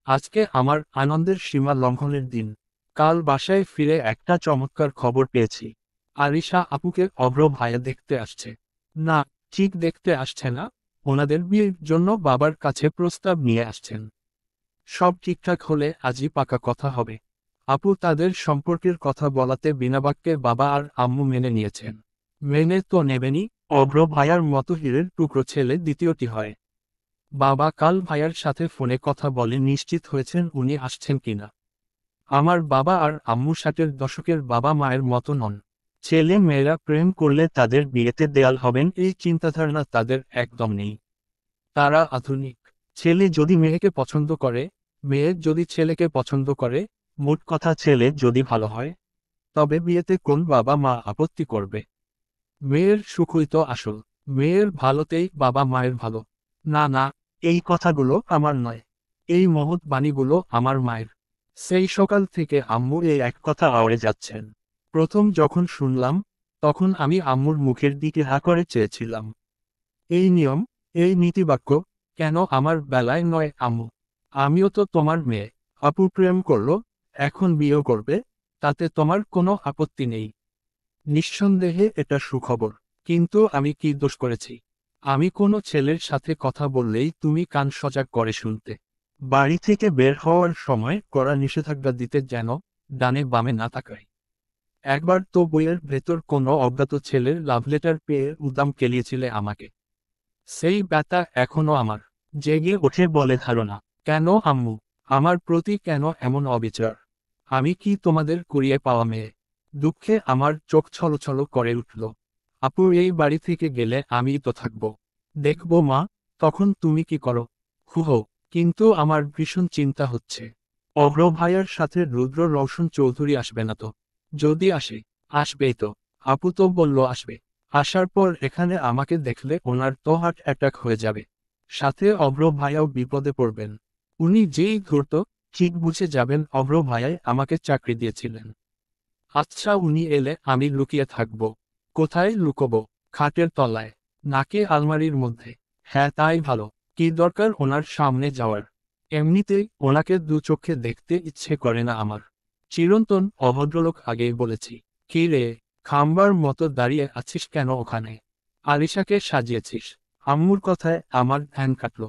আজকে আমার আনন্দের সীমা লঙ্ঘনের দিন। কাল বাসায় ফিরে একটা চমৎকার খবর পেয়েছি। আরিশা আপুকে অভ্র ভাইয়া দেখতে আসছে। না, ঠিক দেখতে আসছে না, ওনাদের বিয়ের জন্য বাবার কাছে প্রস্তাব নিয়ে আসছেন। সব ঠিকঠাক হলে আজই পাকা কথা হবে। আপু তাদের সম্পর্কের কথা বলাতে বিনা বাক্যে বাবা আর আম্মু মেনে নিয়েছেন। মেনে তো নেবেনই, অভ্র ভাইয়ার মতো হীরের টুকরো ছেলে দ্বিতীয়টি হয়। বাবা কাল ভাইয়ার সাথে ফোনে কথা বলে নিশ্চিত হয়েছেন উনি আসছেন কিনা। আমার বাবা আর আম্মু 60-এর দশকের বাবা মায়ের মতো নন। ছেলে মেয়েরা প্রেম করলে তাদের বিয়েতে দেয়াল হবেন এই চিন্তাধারণা তাদের একদম নেই। তারা আধুনিক। ছেলে যদি মেয়েকে পছন্দ করে, মেয়ে যদি ছেলেকে পছন্দ করে, মোট কথা ছেলে যদি ভালো হয়, তবে বিয়েতে কোন বাবা মা আপত্তি করবে? মেয়ের সুখই তো আসল। মেয়ের ভালোতেই বাবা মায়ের ভালো। না না, এই কথাগুলো আমার নয়। এই মহৎ বাণীগুলো আমার মায়ের। সেই সকাল থেকে আম্মু এই এক কথা আওড়ে যাচ্ছেন। প্রথম যখন শুনলাম, তখন আমি আম্মুর মুখের দিকে হা করে চেয়েছিলাম। এই নিয়ম, এই নীতিবাক্য, কেন আমার বেলায় নয় আম্মু? আমিও তো তোমার মেয়ে। আপু প্রেম করলো, এখন বিয়ে করবে, তাতে তোমার কোনো আপত্তি নেই। নিঃসন্দেহে এটা সুখবর। কিন্তু আমি কি দোষ করেছি? আমি কোনো ছেলের সাথে কথা বললেই তুমি কান সজাগ করে শুনতে। বাড়ি থেকে বের হওয়ার সময় কড়া নিষেধাজ্ঞা দিতে যেন ডানে বামে না তাকাই। একবার তো বইয়ের ভেতর কোনো অজ্ঞাত ছেলের লাভ লেটার পেয়ে উদ্দাম কেলিয়েছিলে আমাকে। সেই ব্যথা এখনো আমার। জেগে ওঠে বলে ধারণা। কেন আম্মু? আমার প্রতি কেন এমন অবিচার? আমি কি তোমাদের কুড়িয়ে পাওয়া মেয়ে? দুঃখে আমার চোখ ছলছল করে উঠল। আপু এই বাড়ি থেকে গেলে আমিই তো থাকব। দেখব মা, তখন তুমি কি করো? হুহো, কিন্তু আমার ভীষণ চিন্তা হচ্ছে। অভ্র ভাইয়ার সাথে রুদ্র রওশন চৌধুরী আসবে না তো? যদি আসে, আসবেই তো। আপু তো বলল আসবে। আসার পর এখানে আমাকে দেখলে ওনার তো হার্ট অ্যাটাক হয়ে যাবে। সাথে অভ্র ভাইয়াও বিপদে পড়বেন। উনি যেই ধূর্ত, ঠিক বুঝে যাবেন অভ্র ভাইয়াই আমাকে চাকরি দিয়েছিলেন। আচ্ছা উনি এলে আমি লুকিয়ে থাকব। কোথায় লুকোবো? খাটের তলায়? নাকি আলমারির মধ্যে? হ্যাঁ তাই ভালো। কি দরকার ওনার সামনে যাওয়ার? এমনিতেই ওনাকে দু চোখে দেখতে ইচ্ছে করে না আমার। চিরন্তন অভদ্রলোক আগেই বলেছি। কি রে, খাম্বার মতো দাঁড়িয়ে আছিস কেন ওখানে? আলিশাকে সাজিয়েছিস? আম্মুর কথায় আমার ধ্যান কাটল।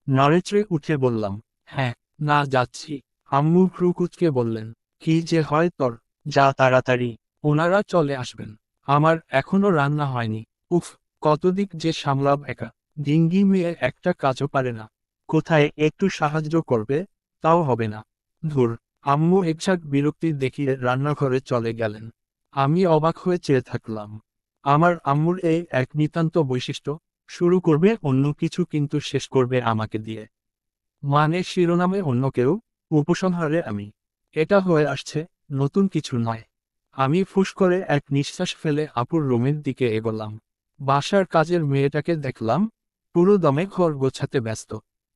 নড়েচড়ে উঠে বললাম, হ্যাঁ, না যাচ্ছি। আম্মু ভ্রু কুঁচকে বললেন, কি যে হয় তোর, যা তাড়াতাড়ি। ওনারা চলে আসবেন। আমার এখনো রান্না হয়নি। উফ, কতদিক যে সামলাব একা। ডিঙ্গি মেয়ে একটা কাজও পারে না। কোথায় একটু সাহায্য করবে, তাও হবে না। ধুর। আম্মু একঝাঁক বিরক্তি দেখিয়ে রান্নাঘরে চলে গেলেন। আমি অবাক হয়ে চেয়ে থাকলাম। আমার আম্মুর এই এক নিতান্ত বৈশিষ্ট্য, শুরু করবে অন্য কিছু কিন্তু শেষ করবে আমাকে দিয়ে। মানে শিরোনামে অন্য কেউ, উপসংহারে আমি। এটা হয়ে আসছে, নতুন কিছু নয়। আমি ফুস করে এক নিঃশ্বাস ফেলে আপুর রুমের দিকে এগোলাম। বাসার কাজের মেয়েটাকে দেখলাম, পুরো দমে ঘর গোছাতে ব্যস্ত।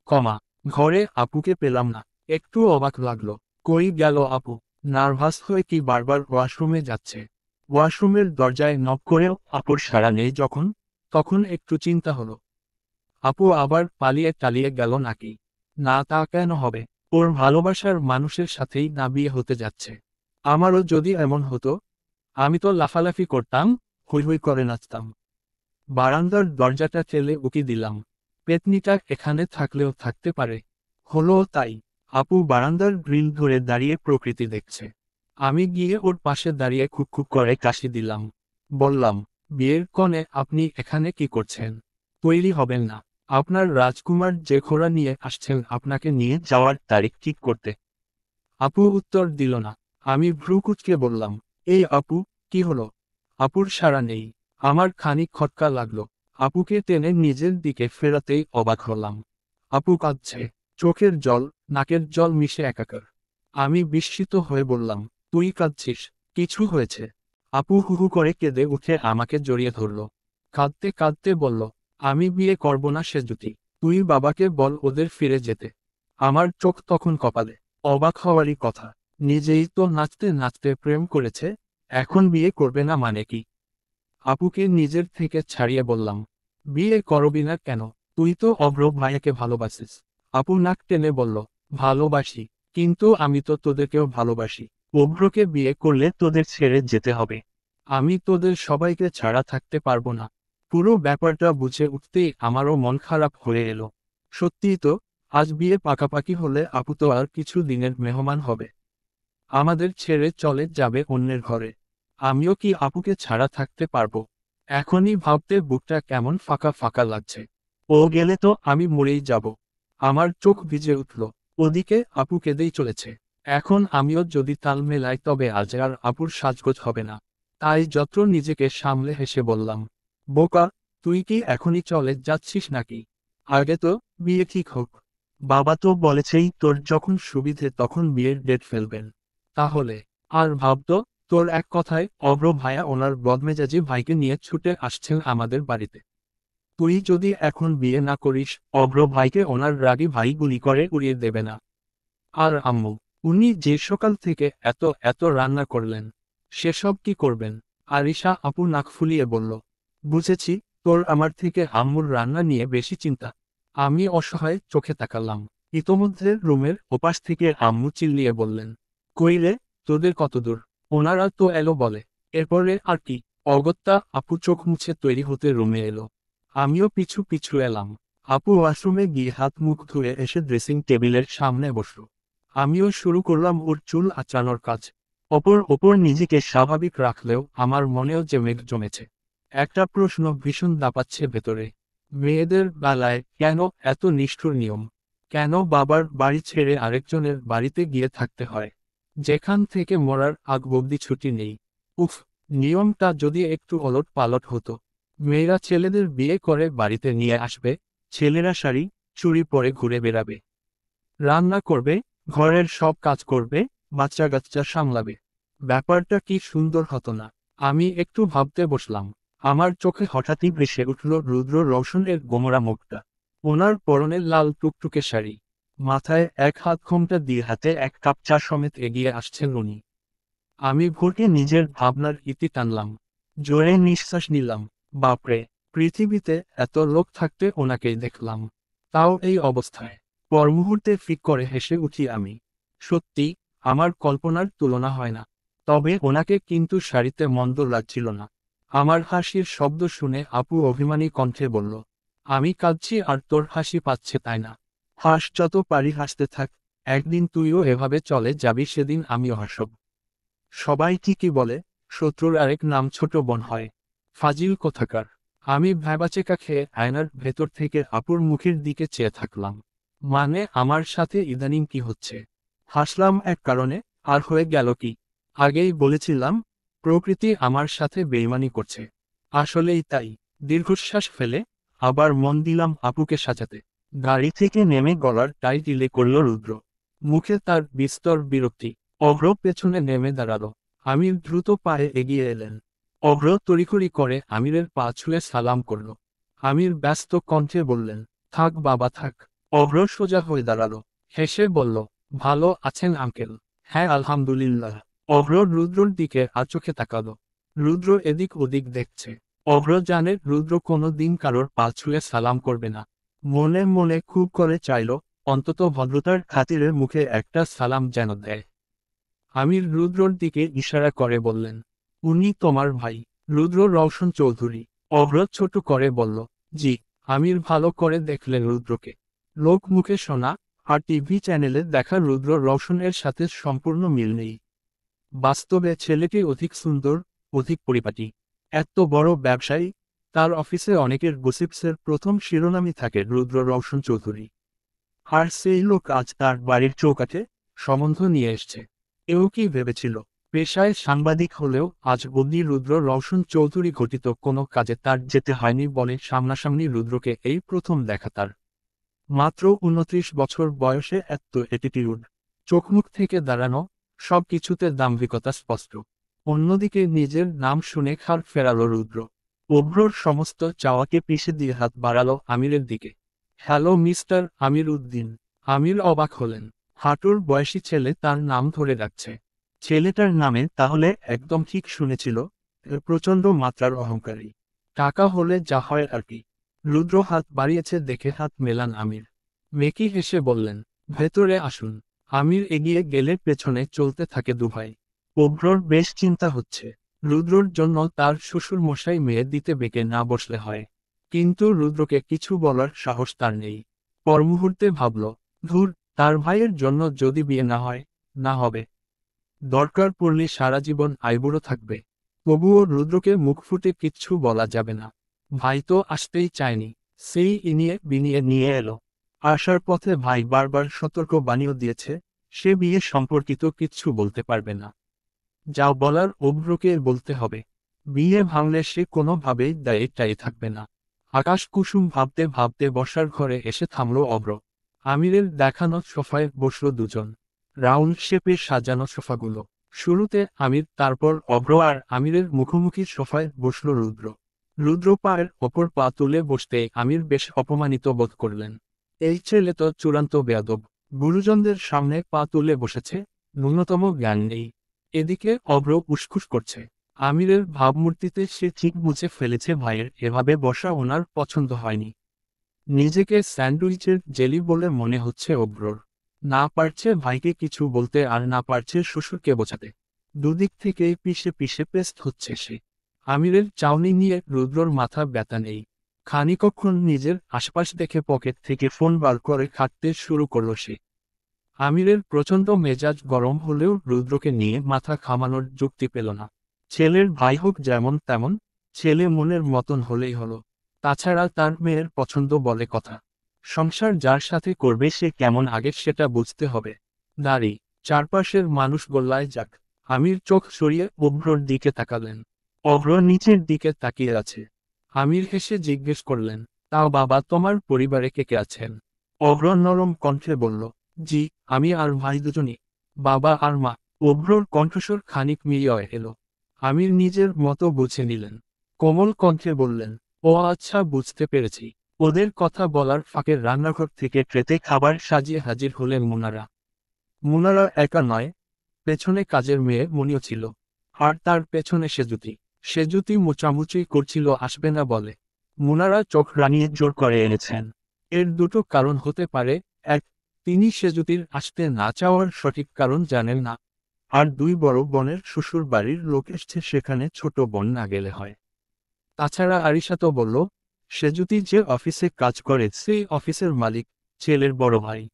কমা, ঘরে আপুকে পেলাম না। একটু অবাক লাগলো। কই গেল আপু? নার্ভাস হয়ে কি বারবার ওয়াশরুমে যাচ্ছে? ওয়াশরুমের দরজায় নক করেও আপুর সাড়া নেই যখন, তখন একটু চিন্তা হলো। আপু আবার পালিয়ে টালিয়ে গেল নাকি? না তা কেন হবে? ওর ভালোবাসার মানুষের সাথেই না বিয়ে হতে যাচ্ছে। আমারও যদি এমন হতো, আমি তো লাফালাফি করতাম, হৈ হৈ করে নাচতাম। বারান্দার দরজাটা ঠেলে উকি দিলাম। পেতনিটা এখানে থাকলেও থাকতে পারে। হলো তাই। আপু বারান্দার গ্রিল ধরে দাঁড়িয়ে প্রকৃতি দেখছে। আমি গিয়ে ওর পাশে দাঁড়িয়ে খুব খুব করে কাশি দিলাম। বললাম, বিয়ের কনে আপনি এখানে কি করছেন? তৈরি হবেন না? আপনার রাজকুমার যে ঘোড়া নিয়ে আসছেন আপনাকে নিয়ে যাওয়ার তারিখ ঠিক করতে। আপু উত্তর দিল না। আমি ভ্রু কুঁচকে বললাম, এই আপু, কি হলো? আপুর সাড়া নেই। আমার খানিক খটকা লাগলো। আপুকে টেনে নিজের দিকে ফেরাতেই অবাক হলাম। আপু কাঁদছে। চোখের জল, নাকের জল মিশে একাকার। আমি বিস্মিত হয়ে বললাম, তুই কাঁদছিস? কিছু হয়েছে? আপু হুহু করে কেঁদে উঠে আমাকে জড়িয়ে ধরল। কাঁদতে কাঁদতে বলল, আমি বিয়ে করব না সেজুতি। তুই বাবাকে বল ওদের ফিরে যেতে। আমার চোখ তখন কপালে। অবাক হওয়ারই কথা। নিজেই তো নাচতে নাচতে প্রেম করেছে, এখন বিয়ে করবে না মানে কি? আপুকে নিজের থেকে ছাড়িয়ে বললাম, বিয়ে করবি না কেন? তুই তো অভ্র ভাইয়াকে ভালোবাসিস। আপু নাক টেনে বলল, ভালোবাসি, কিন্তু আমি তো তোদেরকেও ভালোবাসি। অভ্রকে বিয়ে করলে তোদের ছেড়ে যেতে হবে। আমি তোদের সবাইকে ছাড়া থাকতে পারবো না। পুরো ব্যাপারটা বুঝে উঠতেই আমারও মন খারাপ হয়ে এলো। সত্যিই তো, আজ বিয়ে পাকাপাকি হলে আপু তো আর কিছু দিনের মেহমান হবে, আমাদের ছেড়ে চলে যাবে অন্যের ঘরে। আমিও কি আপুকে ছাড়া থাকতে পারবো? এখনই ভাবতে বুকটা কেমন ফাঁকা ফাঁকা লাগছে। ও গেলে তো আমি মরেই যাব। আমার চোখ ভিজে উঠল। ওদিকে আপু কেঁদেই চলেছে। এখন আমিও যদি তাল মেলাই তবে আজ আর আপুর সাজগোজ হবে না। তাই যত্র নিজেকে সামলে হেসে বললাম, বোকা, তুই কি এখনই চলে যাচ্ছিস নাকি? আগে তো বিয়ে ঠিক হোক। বাবা তো বলেছেই তোর যখন সুবিধে তখন বিয়ের ডেট ফেলবেন। তাহলে আর ভাবতো, তোর এক কথায় অভ্র ভাইয়া ওনার বদমেজাজি ভাইকে নিয়ে ছুটে আসছেন আমাদের বাড়িতে। তুই যদি এখন বিয়ে না করিস, অভ্র ভাইকে ওনার রাগী ভাই গুলি করে উড়িয়ে দেবে না? আর আম্মু, উনি যে সকাল থেকে এত এত রান্না করলেন, সেসব কি করবেন? আরিশা আপু নাক ফুলিয়ে বলল, বুঝেছি, তোর আমার থেকে আম্মুর রান্না নিয়ে বেশি চিন্তা। আমি অসহায় চোখে তাকালাম। ইতোমধ্যে রুমের ওপাশ থেকে আম্মু চিল্লিয়ে বললেন, কইলে, তোদের কত দূর? ওনারা তো এলো বলে। এরপরে আর কি? অগত্যা আপু চোখ মুছে তৈরি হতে রুমে এলো। আমিও পিছু পিছু এলাম। আপু ওয়াশরুমে গিয়ে হাত মুখ ধুয়ে এসে ড্রেসিং টেবিলের সামনে বসল। আমিও শুরু করলাম ওর চুল আঁচড়ানোর কাজ। ওপর নিজেকে স্বাভাবিক রাখলেও আমার মনেও যে মেঘ জমেছে। একটা প্রশ্ন ভীষণ দাপাচ্ছে ভেতরে। মেয়েদের বেলায় কেন এত নিষ্ঠুর নিয়ম? কেন বাবার বাড়ি ছেড়ে আরেকজনের বাড়িতে গিয়ে থাকতে হয়, যেখান থেকে মরার আগ অবধি ছুটি নেই? উফ, নিয়মটা যদি একটু ওলট পালট হতো। মেয়েরা ছেলেদের বিয়ে করে বাড়িতে নিয়ে আসবে, ছেলেরা শাড়ি চুড়ি পরে ঘুরে বেড়াবে, রান্না করবে, ঘরের সব কাজ করবে, বাচ্চা কাচ্চা সামলাবে। ব্যাপারটা কি সুন্দর হতো না? আমি একটু ভাবতে বসলাম। আমার চোখে হঠাৎই ভেসে উঠল রুদ্র রওশনের গোমরা মুখটা। ওনার পরনের লাল টুকটুকে শাড়ি, মাথায় এক হাত ঘোমটা দিয়ে হাতে এক কাপ চা সমেত এগিয়ে আসছেন উনি। আমি ভোরকে নিজের ভাবনার ইতি টানলাম। জোরে নিঃশ্বাস নিলাম। বাপরে, পৃথিবীতে এত লোক থাকতে ওনাকেই দেখলাম, তাও এই অবস্থায়। পর মুহূর্তে ফিক করে হেসে উঠি আমি। সত্যি, আমার কল্পনার তুলনা হয় না। তবে ওনাকে কিন্তু শাড়িতে মন্দ লাগছিল না। আমার হাসির শব্দ শুনে আপু অভিমানী কণ্ঠে বলল, আমি কাঁদছি আর তোর হাসি পাচ্ছে তাই না? হাস, যত পারি হাসতে থাক। একদিন তুইও এভাবে চলে যাবি, সেদিন আমিও হাসব। সবাই ঠিকই বলে, শত্রুর আরেক নাম ছোট বোন হয়। ফাজিল কোথাকার। আমি ভ্যাবাচেকা খেয়ে আয়নার ভেতর থেকে আপুর মুখের দিকে চেয়ে থাকলাম। মানে আমার সাথে ইদানিং কি হচ্ছে? হাসলাম এক কারণে, আর হয়ে গেল কি? আগেই বলেছিলাম, প্রকৃতি আমার সাথে বেইমানি করছে। আসলেই তাই। দীর্ঘশ্বাস ফেলে আবার মন দিলাম আপুকে সাজাতে। গাড়ি থেকে নেমে গলার টাই টিলে করল রুদ্র। মুখে তার বিস্তর বিরক্তি। অভ্র পেছনে নেমে দাঁড়ালো। আমির দ্রুত পায়ে এগিয়ে এলেন। অভ্র তড়িঘড়ি করে আমিরের পা ছুঁয়ে সালাম করল। আমির ব্যস্ত কণ্ঠে বললেন, থাক বাবা থাক। অভ্র সোজা হয়ে দাঁড়ালো। হেসে বলল, ভালো আছেন আঙ্কেল? হ্যাঁ আলহামদুলিল্লাহ। অভ্র রুদ্রর দিকে আচোখে তাকালো। রুদ্র এদিক ওদিক দেখছে। অভ্র জানে রুদ্র কোনো দিন কারোর পা ছুঁয়ে সালাম করবে না। মনে মনে খুব করে চাইল, অন্তত ভদ্রতার খাতিরে মুখে একটা সালাম যেন দেয়। আমির রুদ্রর দিকে ইশারা করে বললেন, উনি তোমার ভাই, রুদ্র রওশন চৌধুরী। অভ্র ছোট করে বলল, জি। আমির ভালো করে দেখলেন রুদ্রকে। লোক মুখে শোনা আর টিভি চ্যানেলে দেখা রুদ্র রওশনের সাথে সম্পূর্ণ মিল নেই। বাস্তবে ছেলেটি অধিক সুন্দর, অধিক পরিপাটি। এত বড় ব্যবসায়ী, তার অফিসে অনেকের গসিপসের প্রথম শিরোনামই থাকে রুদ্র রওশন চৌধুরী। আর সেই লোক আজ তার বাড়ির চৌকাঠে সম্বন্ধ নিয়ে এসছে। এও কি ভেবেছিল, পেশায় সাংবাদিক হলেও আজ অবধি রুদ্র রওশন চৌধুরী ঘটিত কোনো কাজে তার যেতে হয়নি বলে সামনাসামনি রুদ্রকে এই প্রথম দেখা তার। মাত্র 29 বছর বয়সে এত অ্যাটিটিউড, চোখমুখ থেকে দাঁড়ানো, সব কিছুতে দাম্ভিকতা স্পষ্ট। অন্যদিকে নিজের নাম শুনে খার ফেরালো রুদ্র। অভ্রর সমস্ত চাওয়াকে পিষে দিয়ে হাত বাড়ালো আমিরের দিকে। হ্যালো মিস্টার আমির উদ্দিন। আমির অবাক হলেন। হাঁটুর বয়সী ছেলে তার নাম ধরে ডাকছে। ছেলেটার নামে তাহলে একদম ঠিক শুনেছিল। প্রচণ্ড মাত্রার অহংকারী। টাকা হলে যা হয় আর কি। রুদ্র হাত বাড়িয়েছে দেখে হাত মেলান আমির। মেকি হেসে বললেন, ভেতরে আসুন। আমির এগিয়ে গেলে পেছনে চলতে থাকে দুভাই। অভ্রর বেশ চিন্তা হচ্ছে। রুদ্রর জন্য তার শ্বশুর মশাই মেয়ে দিতে বেঁকে না বসলে হয়। কিন্তু রুদ্রকে কিছু বলার সাহস তার নেই। পর মুহূর্তে ভাবল, ধুর, তার ভাইয়ের জন্য যদি বিয়ে না হয়, না হবে। দরকার পড়লে সারা জীবন আইবুড়ো থাকবে। তবুও রুদ্রকে মুখ ফুটে কিচ্ছু বলা যাবে না। ভাই তো আসতেই চায়নি, সেই ইনিয়ে বিনিয়ে নিয়ে এলো। আসার পথে ভাই বারবার সতর্ক বাণীও দিয়েছে, সে বিয়ে সম্পর্কিত কিচ্ছু বলতে পারবে না। যা বলার অভ্রকে বলতে হবে। বিয়ে ভাঙলে সে কোনোভাবেই দায়িত্বে থাকবে না। আকাশ কুসুম ভাবতে ভাবতে বসার ঘরে এসে থামল অভ্র। আমিরের দেখানো সোফায় বসল দুজন। রাউন্ড শেপে সাজানো সোফাগুলো। শুরুতে আমির, তারপর অভ্র আর আমিরের মুখোমুখি সোফায় বসল রুদ্র। রুদ্র পায়ের ওপর পা তুলে বসতে আমির বেশ অপমানিত বোধ করলেন। এই ছেলে তো চূড়ান্ত বেয়াদব। গুরুজনদের সামনে পা তুলে বসেছে, ন্যূনতম জ্ঞান নেই। এদিকে অভ্র উসখুস করছে। আমিরের ভাবমূর্তিতে সে ঠিক বুঝে ফেলেছে ভাইয়ের এভাবে বসা ওনার পছন্দ হয়নি। নিজেকে স্যান্ডউইচের জেলি বলে মনে হচ্ছে অভ্রর। না পারছে ভাইকে কিছু বলতে আর না পারছে শ্বশুরকে বোঝাতে। দুদিক থেকেই পিষে পিষে পেস্ট হচ্ছে সে। আমিরের চাউনি নিয়ে রুদ্রর মাথা ব্যথা নেই। খানিকক্ষণ নিজের আশপাশ দেখে পকেট থেকে ফোন বার করে খাটতে শুরু করল সে। আমিরের প্রচণ্ড মেজাজ গরম হলেও রুদ্রকে নিয়ে মাথা ঘামানোর যুক্তি পেল না। ছেলের ভাই হোক যেমন তেমন, ছেলে মনের মতন হলেই হলো। তাছাড়া তার মেয়ের পছন্দ বলে কথা। সংসার যার সাথে করবে সে কেমন আগে সেটা বুঝতে হবে। দাঁড়ি, চারপাশের মানুষ গোল্লায় যাক। আমির চোখ সরিয়ে অভ্রর দিকে তাকালেন। অভ্র নিচের দিকে তাকিয়ে আছে। আমির হেসে জিজ্ঞেস করলেন, তাও বাবা, তোমার পরিবারে কে কে আছেন? অভ্র নরম কণ্ঠে বলল, জি, আমি আর ভাই দুজনই। বাবা আর মা। অভ্রর কণ্ঠস্বর খানিক মিলিয়ে এলো। আমির নিজের মতো বুঝে নিলেন। কোমল কণ্ঠে বললেন, ও আচ্ছা, বুঝতে পেরেছি। ওদের কথা বলার ফাঁকে রান্নাঘর থেকে ট্রেতে খাবার সাজিয়ে হাজির হলেন মুনারা। মুনারা একা নয়, পেছনে কাজের মেয়ে মনিও ছিল। আর তার পেছনে সেজুতি। সেজুতি মোচামুচি করছিল আসবে না বলে। মুনারা চোখ রাঙিয়ে জোর করে এনেছেন। এর দুটো কারণ হতে পারে। এক, তিনি সেজুতির আসতে না চাওয়ার সঠিক কারণ জানেন না। আর দুই, বড় বোনের শ্বশুর বাড়ির লোক এসছে, সেখানে ছোট বোন না গেলে হয়। তাছাড়া আরিশা তো বলল, সেজুতি যে অফিসে কাজ করে সেই অফিসের মালিক, ছেলের বড় ভাই।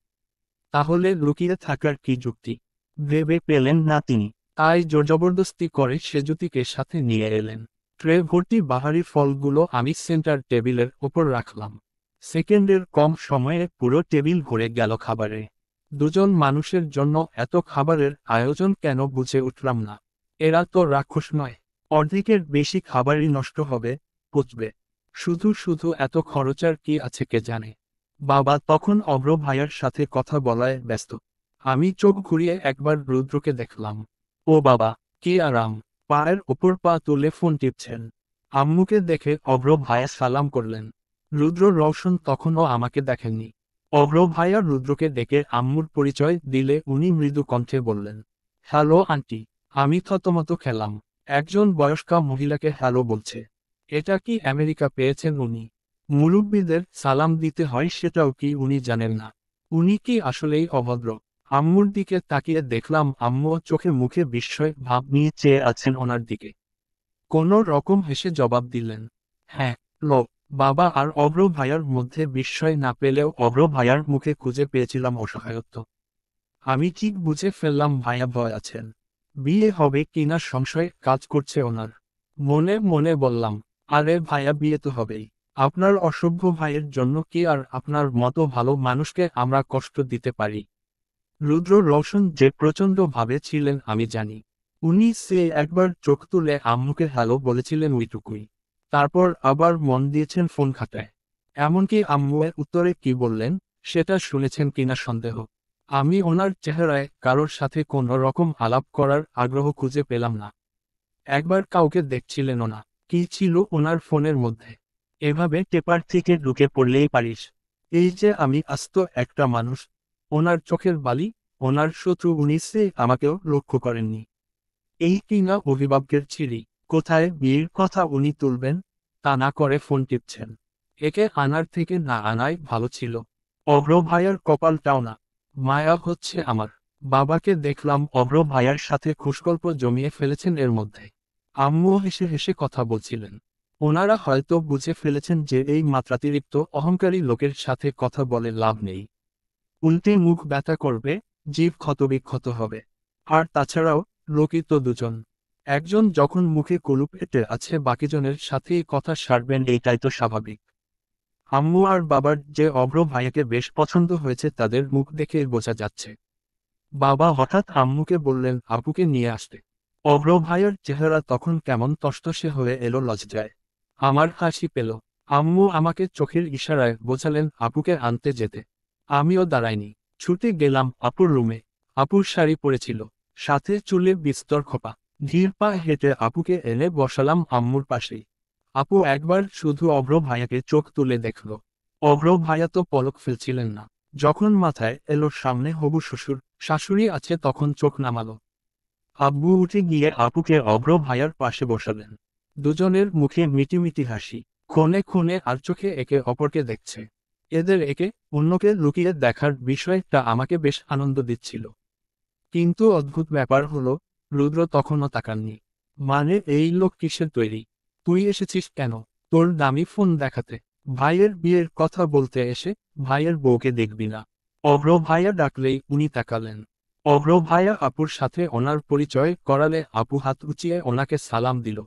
তাহলে লুকিয়ে থাকার কি যুক্তি? ভেবে পেলেন না তিনি। তাই জোরজবরদস্তি করে সেজুতিকে সাথে নিয়ে এলেন। ট্রে ভর্তি বাহারি ফলগুলো আমি সেন্টার টেবিলের ওপর রাখলাম। সেকেন্ডের কম সময়ে পুরো টেবিল ভরে গেল খাবারে। দুজন মানুষের জন্য এত খাবারের আয়োজন কেন বুঝে উঠলাম না। এরা তো রাক্ষস নয়। অর্ধেকের বেশি খাবারই নষ্ট হবে, পচবে। শুধু শুধু এত খরচার কি আছে কে জানে। বাবা তখন অভ্র ভাইয়ার সাথে কথা বলায় ব্যস্ত। আমি চোখ ঘুরিয়ে একবার রুদ্রকে দেখলাম। ও বাবা, কি আরাম! পায়ের ওপর পা তুলে ফোন টিপছেন। আম্মুকে দেখে অভ্র ভাইয়া সালাম করলেন। রুদ্র রওশন তখনও আমাকে দেখেননি। অভ্র ভাইয়া রুদ্রকে ডেকে আম্মুর পরিচয় দিলে উনি মৃদু কণ্ঠে বললেন, হ্যালো আন্টি। আমি থতমত খেলাম। একজন বয়স্কা মহিলাকে হ্যালো বলছে। এটা কি আমেরিকা পেয়েছেন উনি? মুরব্বিদের সালাম দিতে হয় সেটাও কি উনি জানেন না? উনি কি আসলেই অভদ্র? আম্মুর দিকে তাকিয়ে দেখলাম আম্মুও চোখে মুখে বিস্ময় ভাব নিয়ে চেয়ে আছেন ওনার দিকে। কোনো রকম হেসে জবাব দিলেন, হ্যাঁ। লো, বাবা আর অভ্র ভাইয়ার মধ্যে বিস্ময় না পেলেও অভ্র ভাইয়ার মুখে খুঁজে পেয়েছিলাম অসহায়ত্ব। আমি ঠিক বুঝে ফেললাম ভাইয়া ভয় আছেন। বিয়ে হবে কিনা সংশয় কাজ করছে ওনার। মনে মনে বললাম, আরে ভাইয়া, বিয়ে তো হবেই। আপনার অসভ্য ভাইয়ের জন্য কি আর আপনার মতো ভালো মানুষকে আমরা কষ্ট দিতে পারি? রুদ্র রওশন যে প্রচণ্ড ভাবে ছিলেন আমি জানি। উনি সে একবার চোখ তুলে আম্মুকে হ্যালো বলেছিলেন ওইটুকুই। তারপর আবার মন দিয়েছেন ফোন খাতায়। এমনকি আম্মু এর উত্তরে কি বললেন সেটা শুনেছেন কিনা সন্দেহ। আমি ওনার চেহারায় কারোর সাথে কোনো রকম আলাপ করার আগ্রহ খুঁজে পেলাম না। একবার কাউকে দেখছিলেনও না। কি ছিল ওনার ফোনের মধ্যে? এভাবে টেপার থেকে ঢুকে পড়লেই পারিস। এই যে আমি আস্ত একটা মানুষ। ওনার চোখের বালি, ওনার শত্রু উনি, সে আমাকেও লক্ষ্য করেননি। এই কিনা অভিভাবকের ছিরি। কোথায় বিয়ের কথা উনি তুলবেন, তা না করে ফোন টিপছেন। একে আনার থেকে না আনাই ভালো ছিল। অভ্র ভাইয়ার কপালটাও না। মায়া হচ্ছে আমার। বাবাকে দেখলাম অভ্র ভাইয়ার সাথে খুশগল্প জমিয়ে ফেলেছেন এর মধ্যে। আম্মুও হেসে হেসে কথা বলছিলেন। ওনারা হয়তো বুঝে ফেলেছেন যে এই মাত্রাতিরিক্ত অহংকারী লোকের সাথে কথা বলে লাভ নেই। উল্টে মুখ ব্যথা করবে, জিভ ক্ষতবিক্ষত হবে। আর তাছাড়াও লোকই তো দুজন। একজন যখন মুখে কুলুপ এঁটে আছে বাকিজনের সাথেই কথা সারবেন, এইটাই তো স্বাভাবিক। আম্মু আর বাবার যে অভ্র ভাইয়াকে বেশ পছন্দ হয়েছে তাদের মুখ দেখে বোঝা যাচ্ছে। বাবা হঠাৎ আম্মুকে বললেন আপুকে নিয়ে আসতে। অভ্র ভাইয়ার চেহারা তখন কেমন তসতসে হয়ে এলো লজ্জায়। আমার হাসি পেল। আম্মু আমাকে চোখের ইশারায় বোঝালেন আপুকে আনতে যেতে। আমিও দাঁড়াইনি, ছুটে গেলাম আপুর রুমে। আপুর শাড়ি পরেছিল, সাথে চুলে বিস্তর খোপা। ধীর পা হেঁটে আপুকে এনে বসালাম আম্মুর পাশেই। আপু একবার শুধু অভ্র ভাইয়াকে চোখ তুলে দেখল। অভ্র ভাইয়া তো পলক ফেলছিলেন না। যখন মাথায় এলো সামনে হবু শ্বশুর শাশুড়ি আছে তখন চোখ নামালো। আব্বু উঠে গিয়ে আপুকে অভ্র ভাইয়ার পাশে বসালেন। দুজনের মুখে মিটিমিটি হাসি, ক্ষণে ক্ষণে আর চোখে একে অপরকে দেখছে। এদের একে অন্যকে লুকিয়ে দেখার বিষয়টা আমাকে বেশ আনন্দ দিচ্ছিল। কিন্তু অদ্ভুত ব্যাপার হলো, রুদ্র তখনও তাকাননি। মানে এই লোক কিসের তৈরি? তুই এসেছিস কেন? তোর দামি ফোন দেখাতে? ভাইয়ের বিয়ের কথা বলতে এসে ভাইয়ের বউকে দেখবি না? অভ্র ভাইয়া ডাকলেই উনি তাকালেন। অভ্র ভাইয়া আপুর সাথে ওনার পরিচয় করালে আপু হাত উঁচিয়ে ওনাকে সালাম দিল।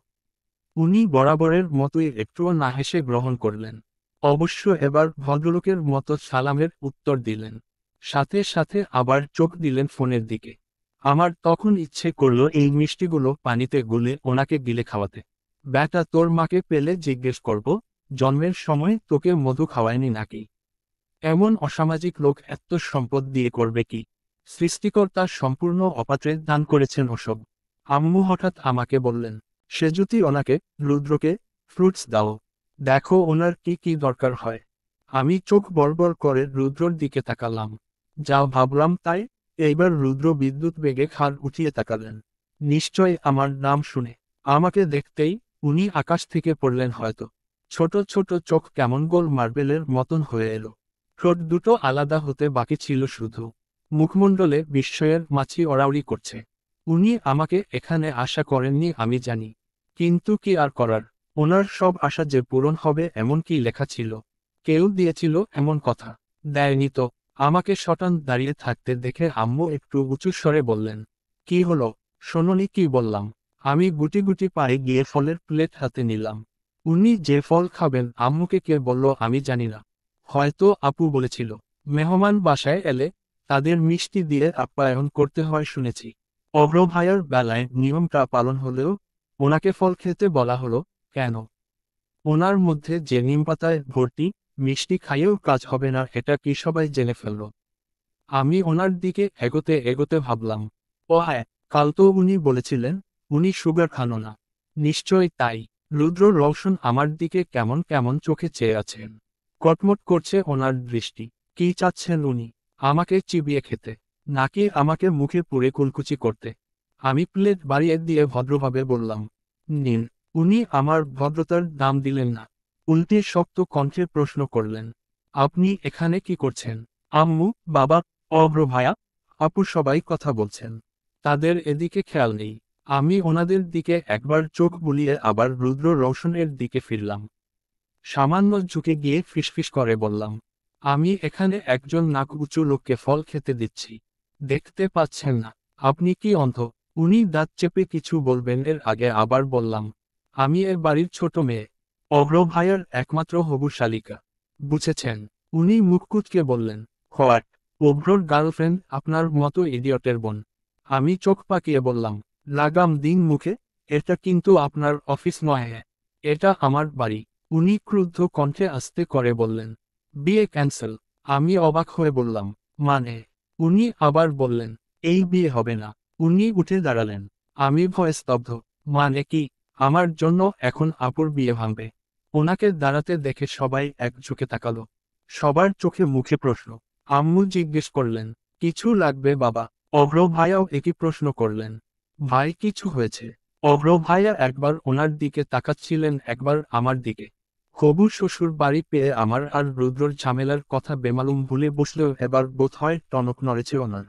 উনি বরাবরের মতোই একটুও না হেসে গ্রহণ করলেন। অবশ্য এবার ভদ্রলোকের মতো সালামের উত্তর দিলেন। সাথে সাথে আবার চোখ দিলেন ফোনের দিকে। আমার তখন ইচ্ছে করল এই মিষ্টিগুলো পানিতে গুলে ওনাকে গিলে খাওয়াতে। ব্যাটা তোর মাকে পেলে জিজ্ঞেস করব, জন্মের সময় তোকে মধু খাওয়ায়নি নাকি? এমন অসামাজিক লোক এত সম্পদ দিয়ে করবে কি? সৃষ্টিকর্তা সম্পূর্ণ অপাত্রে দান করেছেন ওসব। আম্মু হঠাৎ আমাকে বললেন, সেজুতি ওনাকে, রুদ্রকে, ফ্রুটস দাও। দেখো ওনার কি কি দরকার হয়। আমি চোখ বড়বড় করে রুদ্রর দিকে তাকালাম। যা ভাবলাম তাই। এইবার রুদ্র বিদ্যুৎ বেগে ঘাড় উঠিয়ে তাকালেন। নিশ্চয় আমার নাম শুনে। আমাকে দেখতেই উনি আকাশ থেকে পড়লেন হয়তো। ছোট ছোট চোখ কেমন গোল মার্বেলের মতন হয়ে এলো। ঠোঁট দুটো আলাদা হতে বাকি ছিল শুধু। মুখমণ্ডলে বিস্ময়ের মাছি ওড়াউড়ি করছে। উনি আমাকে এখানে আশা করেননি আমি জানি। কিন্তু কি আর করার, ওনার সব আশা যে পূরণ হবে এমন কি লেখা ছিল? কেউ দিয়েছিল এমন কথা? দেয়নি তো। আমাকে শটান দাঁড়িয়ে থাকতে দেখে আম্মু একটু উঁচু স্বরে বললেন, কি হলো, শোনোনি কি বললাম? আমি গুটি গুটি পায়ে গিয়ে ফলের প্লেট হাতে নিলাম। উনি যে ফল খাবেন আম্মুকে কে বলল আমি জানি না। হয়তো আপু বলেছিল, মেহমান বাসায় এলে তাদের মিষ্টি দিয়ে আপ্যায়ন করতে হয় শুনেছি। অভ্র ভাইয়ার বেলায় নিয়মটা পালন হলেও ওনাকে ফল খেতে বলা হলো কেন? ওনার মধ্যে যে নিমপাতায় ভর্তি, মিষ্টি খাইয়েও কাজ হবে না এটা কি সবাই জেনে ফেলল? আমি ওনার দিকে এগোতে এগোতে ভাবলাম, ও হ্যাঁ, কাল তো উনি বলেছিলেন উনি সুগার খানো না। নিশ্চয় তাই। রুদ্র রওশন আমার দিকে কেমন কেমন চোখে চেয়ে আছেন। কটমট করছে ওনার দৃষ্টি। কি চাচ্ছেন উনি? আমাকে চিবিয়ে খেতে, নাকি আমাকে মুখে পুরে কুলকুচি করতে? আমি প্লেট বাড়িয়ে দিয়ে ভদ্রভাবে বললাম, নিন। উনি আমার ভদ্রতার দাম দিলেন না। উল্টে শক্ত কণ্ঠে প্রশ্ন করলেন, আপনি এখানে কি করছেন? আম্মু, বাবা, অভ্র ভাইয়া, আপু সবাই কথা বলছেন। তাদের এদিকে খেয়াল নেই। আমি ওনাদের দিকে একবার চোখ বুলিয়ে আবার রুদ্র রওশনের দিকে ফিরলাম। সামান্য ঝুঁকে গিয়ে ফিসফিস করে বললাম, আমি এখানে একজন নাক উঁচু লোককে ফল খেতে দিচ্ছি। দেখতে পাচ্ছেন না আপনি কি অন্ধ? উনি দাঁত চেপে কিছু বলবেন এর আগে আবার বললাম, আমি এ বাড়ির ছোট মেয়ে, অভ্র ভাইয়ার একমাত্র হবু শালিকা। বুঝেছেন? উনি মুখ কুঁচকে বললেন, হোয়াট? অভ্রর গার্লফ্রেন্ড আপনার মতো ইডিয়টের বোন? আমি চোখ পাকিয়ে বললাম, লাগাম দিন মুখে। এটা কিন্তু আপনার অফিস নয়, এটা আমার বাড়ি। উনি ক্রুদ্ধ কণ্ঠে আস্তে করে বললেন, বিয়ে ক্যান্সেল। আমি অবাক হয়ে বললাম, মানে? উনি আবার বললেন, এই বিয়ে হবে না। উনি উঠে দাঁড়ালেন। আমি ভয়ে স্তব্ধ। মানে কি? আমার জন্য এখন আপুর বিয়ে ভাঙবে? ওনাকে দাঁড়াতে দেখে সবাই একঝুঁকে তাকালো। সবার চোখে মুখে প্রশ্ন। আম্মু জিজ্ঞেস করলেন, কিছু লাগবে বাবা? অভ্র ভাইয়াও একই প্রশ্ন করলেন, ভাই কিছু হয়েছে? অভ্র ভাইয়া একবার ওনার দিকে তাকাচ্ছিলেন একবার আমার দিকে। হবু শ্বশুর বাড়ি পেয়ে আমার আর রুদ্রর ঝামেলার কথা বেমালুম ভুলে বসলেও এবার বোধ হয় টনক নড়েছে ওনার।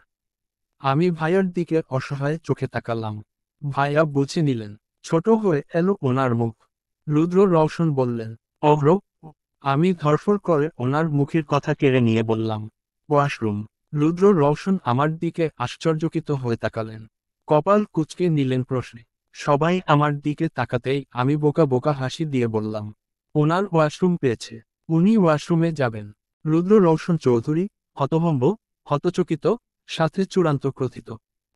আমি ভাইয়ার দিকে অসহায় চোখে তাকালাম। ভাইয়া বুঝে নিলেন। ছোট হয়ে এলো ওনার মুখ। রুদ্র রওশন বললেন, অভ্র। আমি ধরফর করে ওনার মুখের কথা কেড়ে নিয়ে বললাম, ওয়াশরুম। রুদ্র রওশন আমার দিকে আশ্চর্যকিত হয়ে তাকালেন। কপাল কুঁচকে নিলেন প্রশ্নে। সবাই আমার দিকে তাকাতেই আমি বোকা বোকা হাসি দিয়ে বললাম, ওনার ওয়াশরুম পেয়েছে, উনি ওয়াশরুমে যাবেন। রুদ্র রওশন চৌধুরী হতভম্ব, হতচকিত, সাথে চূড়ান্ত ক্রোধিত।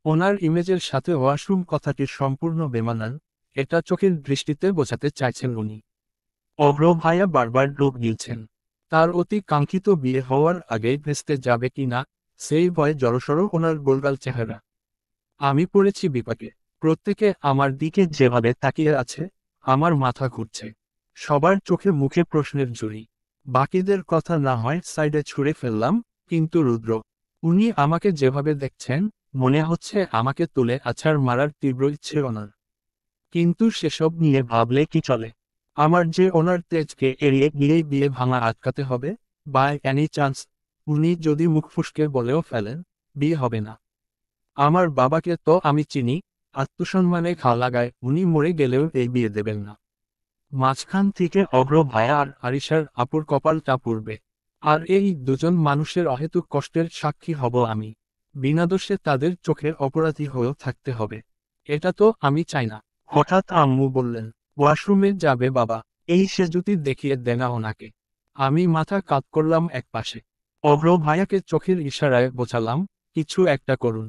ওনার ইমেজের সাথে ওয়াশরুম কথাটির সম্পূর্ণ বেমানান, এটা চোখের দৃষ্টিতে বোঝাতে চাইছেন উনি। অভ্র ভাইয়া বারবার ডোব গিলছেন। তার অতি কাঙ্ক্ষিত বিয়ে হওয়ার আগেই ভেস্তে যাবে কিনা সেই ভয়ে জড়সড় ওনার গোলগাল চেহারা। আমি পড়েছি বিপাকে। প্রত্যেকে আমার দিকে যেভাবে তাকিয়ে আছে, আমার মাথা ঘুরছে। সবার চোখে মুখে প্রশ্নের ঝুড়ি। বাকিদের কথা না হয় সাইডে ছুঁড়ে ফেললাম, কিন্তু রুদ্র, উনি আমাকে যেভাবে দেখছেন, মনে হচ্ছে আমাকে তুলে আছাড় মারার তীব্র ইচ্ছে ওনার। কিন্তু সেসব নিয়ে ভাবলে কি চলে? আমার যে ওনার তেজকে এড়িয়ে গিয়েই বিয়ে ভাঙা আটকাতে হবে, বাই এনি চান্স উনি যদি মুখ ফুসকে বলেও ফেলেন, বিয়ে হবে না। আমার বাবাকে তো আমি চিনি, আত্মসম্মানে ঘা লাগায় উনি মরে গেলেও এই বিয়ে দেবেন না। মাঝখান থেকে অভ্র ভায়া আর আরিশার আপুর কপালটা পুড়বে। আর এই দুজন মানুষের অহেতুক কষ্টের সাক্ষী হব আমি। বিনা দোষে তাদের চোখের অপরাধী হয়েও থাকতে হবে। এটা তো আমি চাই না। হঠাৎ আম্মু বললেন, ওয়াশরুমে যাবে বাবা, এই সেজুতি দেখিয়ে দেনা ওনাকে। আমি মাথা কাত করলাম একপাশে। অভ্র ভাইয়াকে চোখের ইশারায় বোঝালাম, কিছু একটা করুন।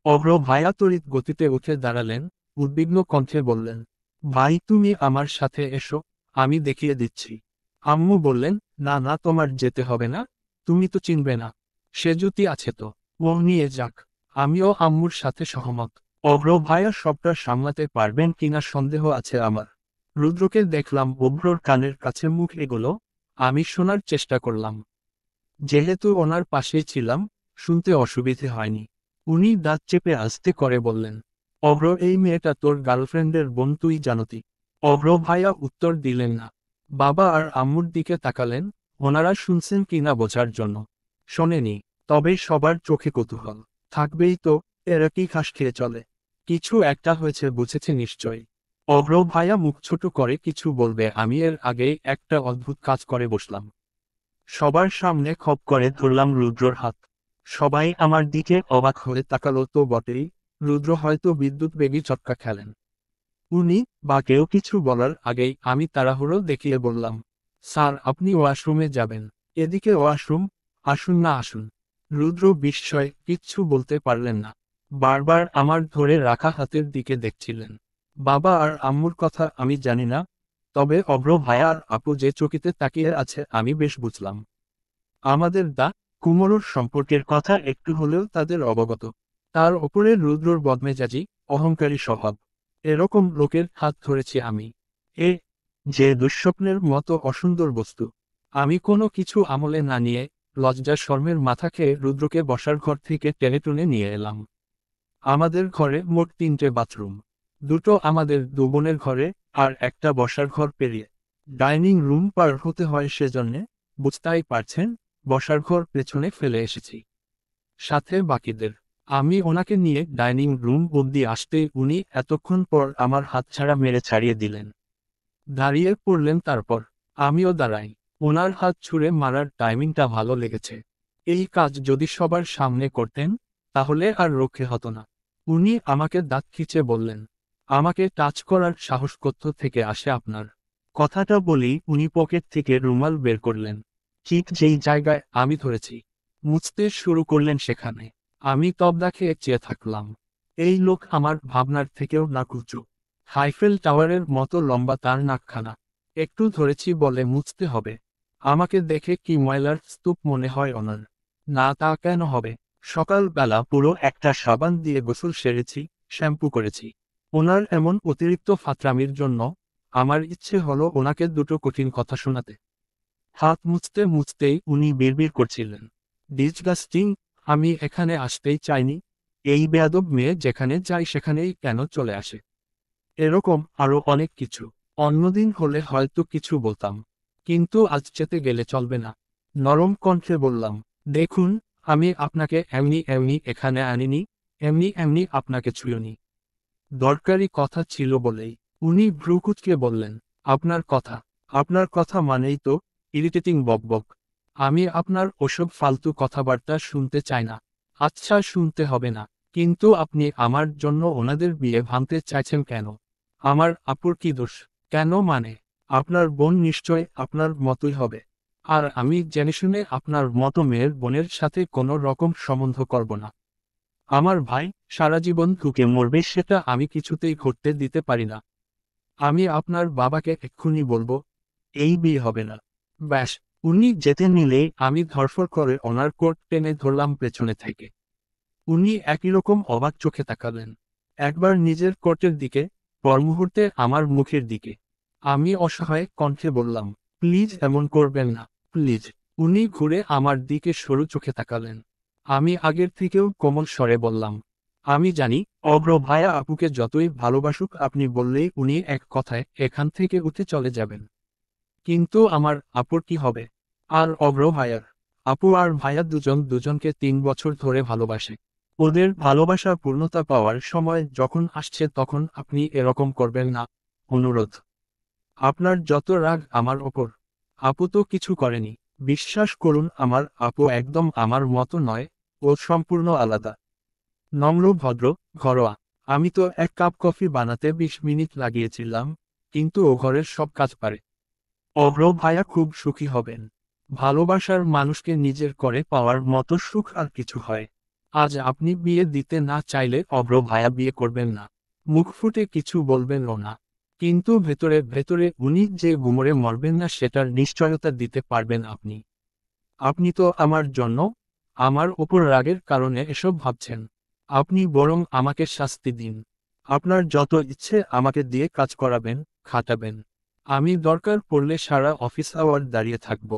অভ্র ভাইয়া তড়িৎ গতিতে উঠে দাঁড়ালেন, উদ্বিগ্ন কণ্ঠে বললেন, ভাই তুমি আমার সাথে এসো, আমি দেখিয়ে দিচ্ছি। আম্মু বললেন, না না তোমার যেতে হবে না, তুমি তো চিনবে না। সেজুতি আছে তো, ও নিয়ে যাক। আমিও আম্মুর সাথে সহমত। অভ্র ভাইয়া সবটা সামলাতে পারবেন কিনা সন্দেহ আছে আমার। রুদ্রকে দেখলাম অভ্রর কানের কাছে মুখ এগোলো, আমি শোনার চেষ্টা করলাম। যেহেতু ওনার পাশেই ছিলাম, শুনতে অসুবিধে হয়নি। উনি দাঁত চেপে আস্তে করে বললেন, অভ্র এই মেয়েটা তোর গার্লফ্রেন্ডের বোন তুই জানতি? অভ্র ভাইয়া উত্তর দিলেন না। বাবা আর আম্মুর দিকে তাকালেন, ওনারা শুনছেন কিনা বোঝার জন্য। শোনেনি, তবে সবার চোখে কৌতূহল থাকবেই তো, এরা কি ঘাস খেয়ে চলে? কিছু একটা হয়েছে বুঝেছে নিশ্চয়ই। অভ্র ভাইয়া মুখ ছোট করে কিছু বলবে আমি এর আগেই একটা অদ্ভুত কাজ করে বসলাম। সবার সামনে খপ করে ধরলাম রুদ্রর হাত। সবাই আমার দিকে অবাক হয়ে তাকালো তো বটেই, রুদ্র হয়তো বিদ্যুৎ বেগী চটকা খেলেন। উনি বা কেউ কিছু বলার আগেই আমি তাড়াহুড়ো দেখিয়ে বললাম, স্যার আপনি ওয়াশরুমে যাবেন। এদিকে ওয়াশরুম, আসুন না আসুন। রুদ্র বিস্ময়ে কিচ্ছু বলতে পারলেন না। বারবার আমার ধরে রাখা হাতের দিকে দেখছিলেন। বাবা আর আম্মুর কথা আমি জানি না, তবে অভ্র ভাইয়া আর আপু যে চকিতে তাকিয়ে আছে আমি বেশ বুঝলাম। আমাদের কুমোরর সম্পর্কের কথা একটু হলেও তাদের অবগত। তার ওপরে রুদ্রর বদমেজাজি, অহংকারী স্বভাব। এরকম লোকের হাত ধরেছি আমি। এ যে দুঃস্বপ্নের মতো অসুন্দর বস্তু। আমি কোনো কিছু আমলে না নিয়ে, লজ্জা শর্মের মাথা খেয়ে রুদ্রকে বসার ঘর থেকে টেনে টুনে নিয়ে এলাম। আমাদের ঘরে মোট 3টে বাথরুম। দুটো আমাদের দু বোনের ঘরে, আর একটা বসার ঘর পেরিয়ে ডাইনিং রুম পার হতে হয় সেজন্যে, বুঝতেই পারছেন, বসার ঘর পেছনে ফেলে এসেছি। সাথে বাকিদের। আমি ওনাকে নিয়ে ডাইনিং রুম অব্দি আসতেই উনি এতক্ষণ পর আমার হাতছাড়া মেরে ছাড়িয়ে দিলেন। দাঁড়িয়ে পড়লেন তারপর। আমিও দাঁড়াই। ওনার হাত ছুঁড়ে মারার টাইমিংটা ভালো লেগেছে। এই কাজ যদি সবার সামনে করতেন, তাহলে আর রক্ষে হতো না। উনি আমাকে দাঁত খিঁচে বললেন, আমাকে টাচ করার সাহস কোত্থ থেকে আসে আপনার? কথাটা বলেই উনি পকেট থেকে রুমাল বের করলেন। ঠিক যেই জায়গায় আমি ধরেছি, মুছতে শুরু করলেন সেখানে। আমি তবদা খেয়ে চেয়ে থাকলাম। এই লোক আমার ভাবনার থেকেও নাকুচু। হাইফেল টাওয়ারের মতো লম্বা তার নাকখানা। একটু ধরেছি বলে মুছতে হবে? আমাকে দেখে কি ময়লার স্তূপ মনে হয় ওনার? না তা কেন হবে? সকালবেলা পুরো একটা সাবান দিয়ে গোসল সেরেছি, শ্যাম্পু করেছি। ওনার এমন অতিরিক্ত ফাত্রামির জন্য আমার ইচ্ছে হলো ওনাকে দুটো কঠিন কথা শোনাতে। হাত মুছতে মুছতেই উনি বিড়বিড় করছিলেন, ডিসগাস্টিং, আমি এখানে আসতেই চাইনি। এই বেয়াদব মেয়ে যেখানে যায় সেখানেই কেন চলে আসে? এরকম আরো অনেক কিছু। অন্যদিন হলে হয়তো কিছু বলতাম, কিন্তু আজ যেতে গেলে চলবে না। নরম কণ্ঠে বললাম, দেখুন, আমি আপনাকে এমনি এমনি এখানে আনিনি, এমনি এমনি আপনাকে ছুঁয়নি। দরকারি কথা ছিল বলেই। উনি ভ্রু কুঁচকে বললেন, আপনার কথা? আপনার কথা মানেই তো ইরিটেটিং বকবক। আমি আপনার ওসব ফালতু কথাবার্তা শুনতে চাই না। আচ্ছা, শুনতে হবে না, কিন্তু আপনি আমার জন্য ওনাদের বিয়ে ভাঙতে চাইছেন কেন? আমার আপুর কি দোষ? কেন মানে? আপনার বোন নিশ্চয় আপনার মতোই হবে। আর আমি জেনেশুনে আপনার মতো মেয়ের বোনের সাথে কোনো রকম সম্বন্ধ করব না। আমার ভাই সারা জীবন ধুকে মরবে, সেটা আমি কিছুতেই ঘটতে দিতে পারি না। আমি আপনার বাবাকে এক্ষুনি বলবো, এই বিয়ে হবে না। ব্যাস। উনি যেতে নিলেই আমি ধরফর করে ওনার কোট টেনে ধরলাম পেছনে থেকে। উনি একই রকম অবাক চোখে তাকালেন, একবার নিজের কোটের দিকে, পর মুহূর্তে আমার মুখের দিকে। আমি অসহায় কণ্ঠে বললাম, প্লিজ এমন করবেন না, প্লিজ। উনি ঘুরে আমার দিকে সরু চোখে তাকালেন। আমি আগের থেকেও কোমল স্বরে বললাম, আমি জানি অব্র ভাইয়া আপুকে যতই ভালোবাসুক, আপনি বললেই উনি এক কথায় এখান থেকে উঠে চলে যাবেন। কিন্তু আমার আপুর কি হবে? আর অব্র ভাইয়ার? আপু আর ভাইয়া দুজন দুজনকে 3 বছর ধরে ভালোবাসে। ওদের ভালোবাসা পূর্ণতা পাওয়ার সময় যখন আসছে তখন আপনি এরকম করবেন না। অনুরোধ। আপনার যত রাগ আমার ওপর। আপু তো কিছু করেনি। বিশ্বাস করুন, আমার আপু একদম আমার মতো নয়, ও সম্পূর্ণ আলাদা। নম্র, ভদ্র, ঘরোয়া। আমি তো 1 কাপ কফি বানাতে 20 মিনিট লাগিয়েছিলাম, কিন্তু ও ঘরের সব কাজ পারে। অভ্র ভাইয়া খুব সুখী হবেন। ভালোবাসার মানুষকে নিজের করে পাওয়ার মতো সুখ আর কিছু হয়। আজ আপনি বিয়ে দিতে না চাইলে অভ্র ভাইয়া বিয়ে করবেন না। মুখ ফুটে কিছু বলবেনও না। কিন্তু ভেতরে ভেতরে উনি যে গুমরে মরবেন না সেটার নিশ্চয়তা দিতে পারবেন আপনি। আপনি তো আমার জন্য, আমার ওপর রাগের কারণে এসব ভাবছেন। আপনি বরং আমাকে শাস্তি দিন। আপনার যত ইচ্ছে আমাকে দিয়ে কাজ করাবেন, খাটাবেন। আমি দরকার পড়লে সারা অফিস আওয়ার দাঁড়িয়ে থাকব।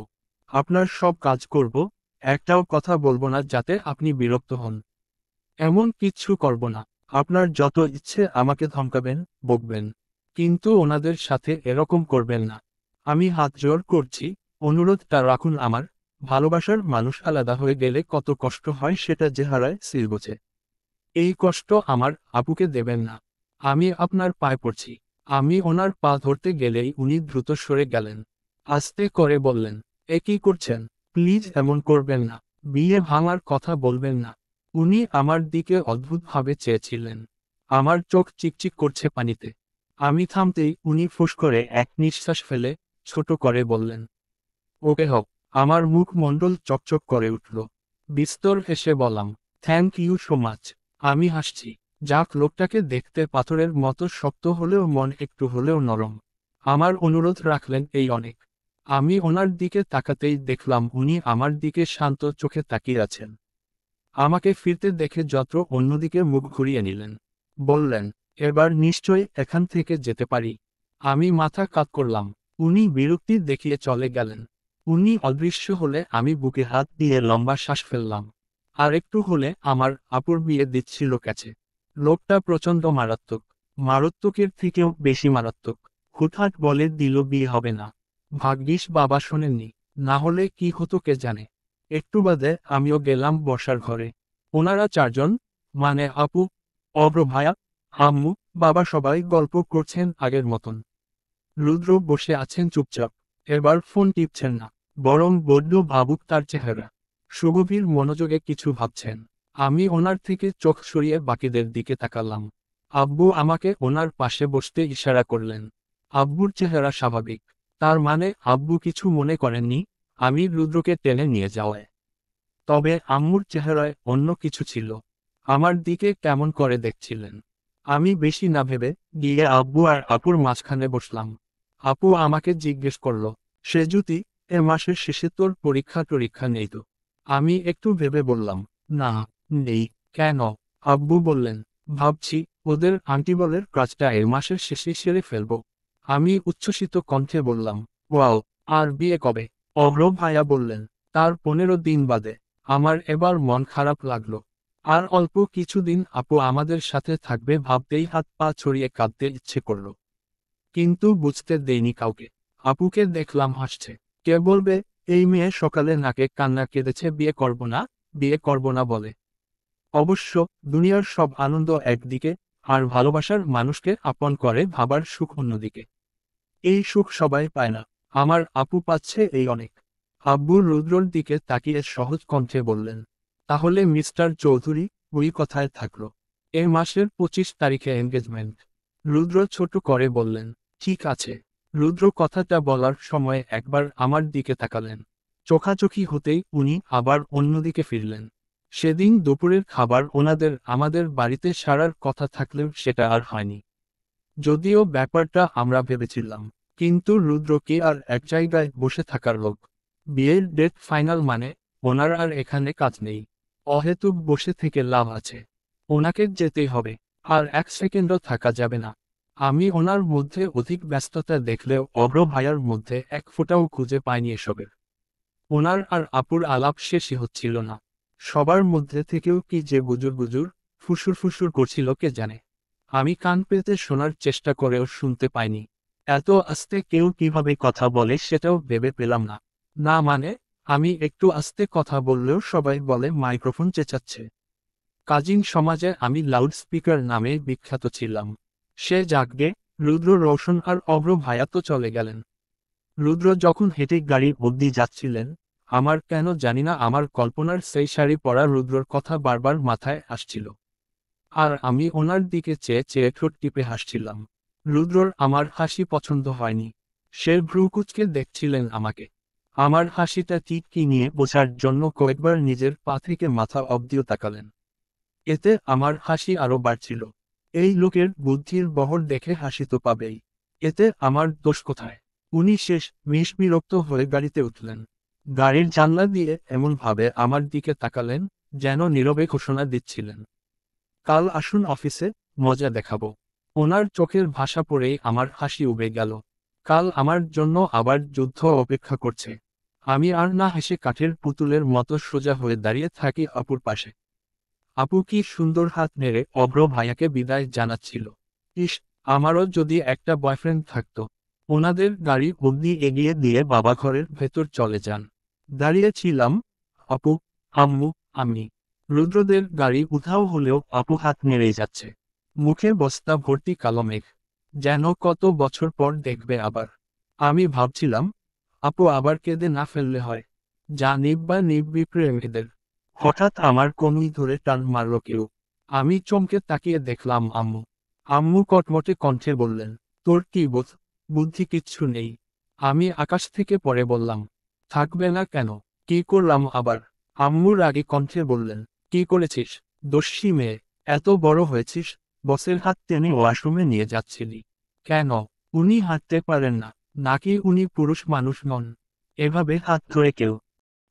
আপনার সব কাজ করব, একটাও কথা বলবো না যাতে আপনি বিরক্ত হন। এমন কিচ্ছু করব না। আপনার যত ইচ্ছে আমাকে ধমকাবেন, বকবেন। কিন্তু ওনাদের সাথে এরকম করবেন না। আমি হাত জোর করছি, অনুরোধটা রাখুন আমার। ভালোবাসার মানুষ আলাদা হয়ে গেলে কত কষ্ট হয় সেটা যে হারায় সিল বোঝে। এই কষ্ট আমার আপুকে দেবেন না। আমি আপনার পায়ে পড়ছি। আমি ওনার পা ধরতে গেলেই উনি দ্রুত সরে গেলেন। আস্তে করে বললেন, এ কি করছেন? প্লিজ এমন করবেন না। বিয়ে ভাঙার কথা বলবেন না। উনি আমার দিকে অদ্ভুতভাবে চেয়েছিলেন। আমার চোখ চিকচিক করছে পানিতে। আমি থামতেই উনি ফুঁস করে এক নিঃশ্বাস ফেলে ছোট করে বললেন, ওকে হোক। আমার মুখমণ্ডল চকচক করে উঠল। বিস্তর হেসে বললাম, থ্যাংক ইউ সো মাচ। আমি হাসছি। যাক, লোকটাকে দেখতে পাথরের মতো শক্ত হলেও মন একটু হলেও নরম। আমার অনুরোধ রাখলেন এই অনেক। আমি ওনার দিকে তাকাতেই দেখলাম উনি আমার দিকে শান্ত চোখে তাকিয়ে আছেন। আমাকে ফিরতে দেখে যত্র অন্যদিকে মুখ ঘুরিয়ে নিলেন। বললেন, এবার নিশ্চয়ই এখান থেকে যেতে পারি। আমি মাথা কাত করলাম। উনি বিরক্তি দেখিয়ে চলে গেলেন। উনি অদৃশ্য হলে আমি বুকে হাত দিয়ে লম্বা শ্বাস ফেললাম। আর একটু হলে আমার আপুর বিয়ে দিচ্ছিল কাছে। লোকটা প্রচণ্ড মারাত্মক। মারাত্মকের থেকেও বেশি মারাত্মক। হুটহাট বলে দিল বিয়ে হবে না। ভাগ্যিস বাবা শোনেননি, না হলে কি হতো কে জানে। একটু বাদে আমিও গেলাম বসার ঘরে। ওনারা চারজন, মানে আপু, অব্র ভায়া, আম্মু, বাবা সবাই গল্প করছেন আগের মতন। রুদ্র বসে আছেন চুপচাপ। এবার ফোন টিপছেন না, বরং বড্ড ভাবুক তার চেহারা। সুগভীর মনোযোগে কিছু ভাবছেন। আমি ওনার থেকে চোখ সরিয়ে বাকিদের দিকে তাকালাম। আব্বু আমাকে ওনার পাশে বসতে ইশারা করলেন। আব্বুর চেহারা স্বাভাবিক। তার মানে আব্বু কিছু মনে করেননি আমি রুদ্রকে টেনে নিয়ে যাওয়ায়। তবে আম্মুর চেহারায় অন্য কিছু ছিল। আমার দিকে কেমন করে দেখছিলেন। আমি বেশি না ভেবে গিয়ে আব্বু আর আপুর মাঝখানে বসলাম। আপু আমাকে জিজ্ঞেস করল, সেজুতি, এ মাসের শেষে তোর পরীক্ষা টরীক্ষা নেই তো? আমি একটু ভেবে বললাম, না, নেই। কেন? আব্বু বললেন, ভাবছি ওদের আন্টিবলের কাজটা এ মাসের শেষে সেরে ফেলবো। আমি উচ্ছ্বসিত কণ্ঠে বললাম, ওয়াও, আর বিয়ে কবে? অভ্র ভাইয়া বললেন, তার 15 দিন বাদে। আমার এবার মন খারাপ লাগলো। আর অল্প কিছুদিন আপু আমাদের সাথে থাকবে ভাবতেই হাত পা ছড়িয়ে কাঁদতে ইচ্ছে করল। কিন্তু বুঝতে দেইনি কাউকে। আপুকে দেখলাম হাসছে। কে বলবে এই মেয়ে সকালে নাকে কান্না কেঁদেছে বিয়ে করব না বলে। অবশ্য দুনিয়ার সব আনন্দ একদিকে, আর ভালোবাসার মানুষকে আপন করে ভাবার সুখ অন্যদিকে। এই সুখ সবাই পায় না, আমার আপু পাচ্ছে এই অনেক। আব্বু রুদ্রর দিকে তাকিয়ে সহজ কণ্ঠে বললেন, তাহলে মিস্টার চৌধুরী, ওই কথায় থাকলো। এ মাসের 25 তারিখে এনগেজমেন্ট। রুদ্র ছোট করে বললেন, ঠিক আছে। রুদ্র কথাটা বলার সময় একবার আমার দিকে তাকালেন। চোখাচোখি হতেই উনি আবার অন্যদিকে ফিরলেন। সেদিন দুপুরের খাবার আমাদের বাড়িতে সারার কথা থাকলেও সেটা আর হয়নি। যদিও ব্যাপারটা আমরা ভেবেছিলাম, কিন্তু রুদ্র কি আর এক জায়গায় বসে থাকার লোক? বিয়ের ডেট ফাইনাল মানে ওনার আর এখানে কাজ নেই। অহেতুক বসে থেকে লাভ আছে। ওনাকে যেতেই হবে, আর এক সেকেন্ডও থাকা যাবে না। আমি ওনার মধ্যে অধিক ব্যস্ততা দেখলেও অভ্র ভাইয়ার মধ্যে এক ফোঁটাও খুঁজে পাইনি এসবের। ওনার আর আপুর আলাপ শেষই হচ্ছিল না। সবার মধ্যে থেকেও কি যে বুজুর বুজুর ফুসুর ফুসুর করছিল কে জানে। আমি কান পেতে শোনার চেষ্টা করেও শুনতে পাইনি। এত আস্তে কেউ কিভাবে কথা বলে সেটাও ভেবে পেলাম না। না মানে, আমি একটু আস্তে কথা বললেও সবাই বলে মাইক্রোফোন চেঁচাচ্ছে। কাজিন সমাজে আমি লাউড স্পিকার নামে বিখ্যাত ছিলাম। সে যাকগে, রুদ্র রোশন আর অভ্র ভাইয়া তো চলে গেলেন। রুদ্র যখন হেঁটে গাড়ি অবধি যাচ্ছিলেন, আমার কেন জানি না আমার কল্পনার সেই শাড়ি পরা রুদ্রর কথা বারবার মাথায় আসছিল। আর আমি ওনার দিকে চেয়ে চেয়ে ঠোঁট টিপে হাসছিলাম। রুদ্রর আমার হাসি পছন্দ হয়নি। সে ভ্রুকুচকে দেখছিলেন আমাকে। আমার হাসিটা ঠিক কি নিয়ে বোঝার জন্য কয়েকবার নিজের পা থেকে মাথা অব্দিও তাকালেন। এতে আমার হাসি আরো বাড়ছিল। এই লোকের বুদ্ধির বহর দেখে হাসি তো পাবেই। এতে আমার দোষ কোথায়? উনি শেষ বিরক্ত হয়ে গাড়িতে উঠলেন। গাড়ির জানলা দিয়ে এমনভাবে আমার দিকে তাকালেন, যেন নীরবে ঘোষণা দিচ্ছিলেন, কাল আসুন অফিসে, মজা দেখাবো। ওনার চোখের ভাষা পড়েই আমার হাসি উবে গেল। কাল আমার জন্য আবার যুদ্ধ অপেক্ষা করছে। আমি আর না হেসে কাঠের পুতুলের মতো সোজা হয়ে দাঁড়িয়ে থাকি আপুর পাশে। আপু কি সুন্দর হাত নেড়ে অভ্র ভাইয়াকে বিদায় জানাচ্ছিল। ইস, আমারও যদি একটা বয়ফ্রেন্ড থাকতো। ওনাদের গাড়ি অগ্নি এগিয়ে দিয়ে বাবা ঘরের ভেতর চলে যান। দাঁড়িয়েছিলাম, আপু, আম্মু, আমি। রুদ্রদের গাড়ি উধাও হলেও আপু হাত নেড়েই যাচ্ছে। মুখে বস্তা ভর্তি কালো মেঘ। যেন কত বছর পর দেখবে আবার। আমি ভাবছিলাম, আপু আবার কেঁদে না ফেললে হয়। যা নিব্বা নিব্বি প্রেমীদের। হঠাৎ আমার কনুই ধরে টান মারল কেউ। আমি চমকে তাকিয়ে দেখলাম আম্মু। আম্মু কটমটে কণ্ঠে বললেন, তোর কি বুদ্ধি কিচ্ছু নেই? আমি আকাশ থেকে পড়ে বললাম, থাকবে না কেন? কি করলাম আবার? আম্মু রাগী কণ্ঠে বললেন, কি করেছিস? দস্যি মেয়ে, এত বড় হয়েছিস, বসের হাত টেনে ওয়াশরুমে নিয়ে যাচ্ছিলি কেন? উনি হাঁটতে পারেন না, নাকি উনি পুরুষ মানুষ নন? এভাবে হাত ধরে কেউ?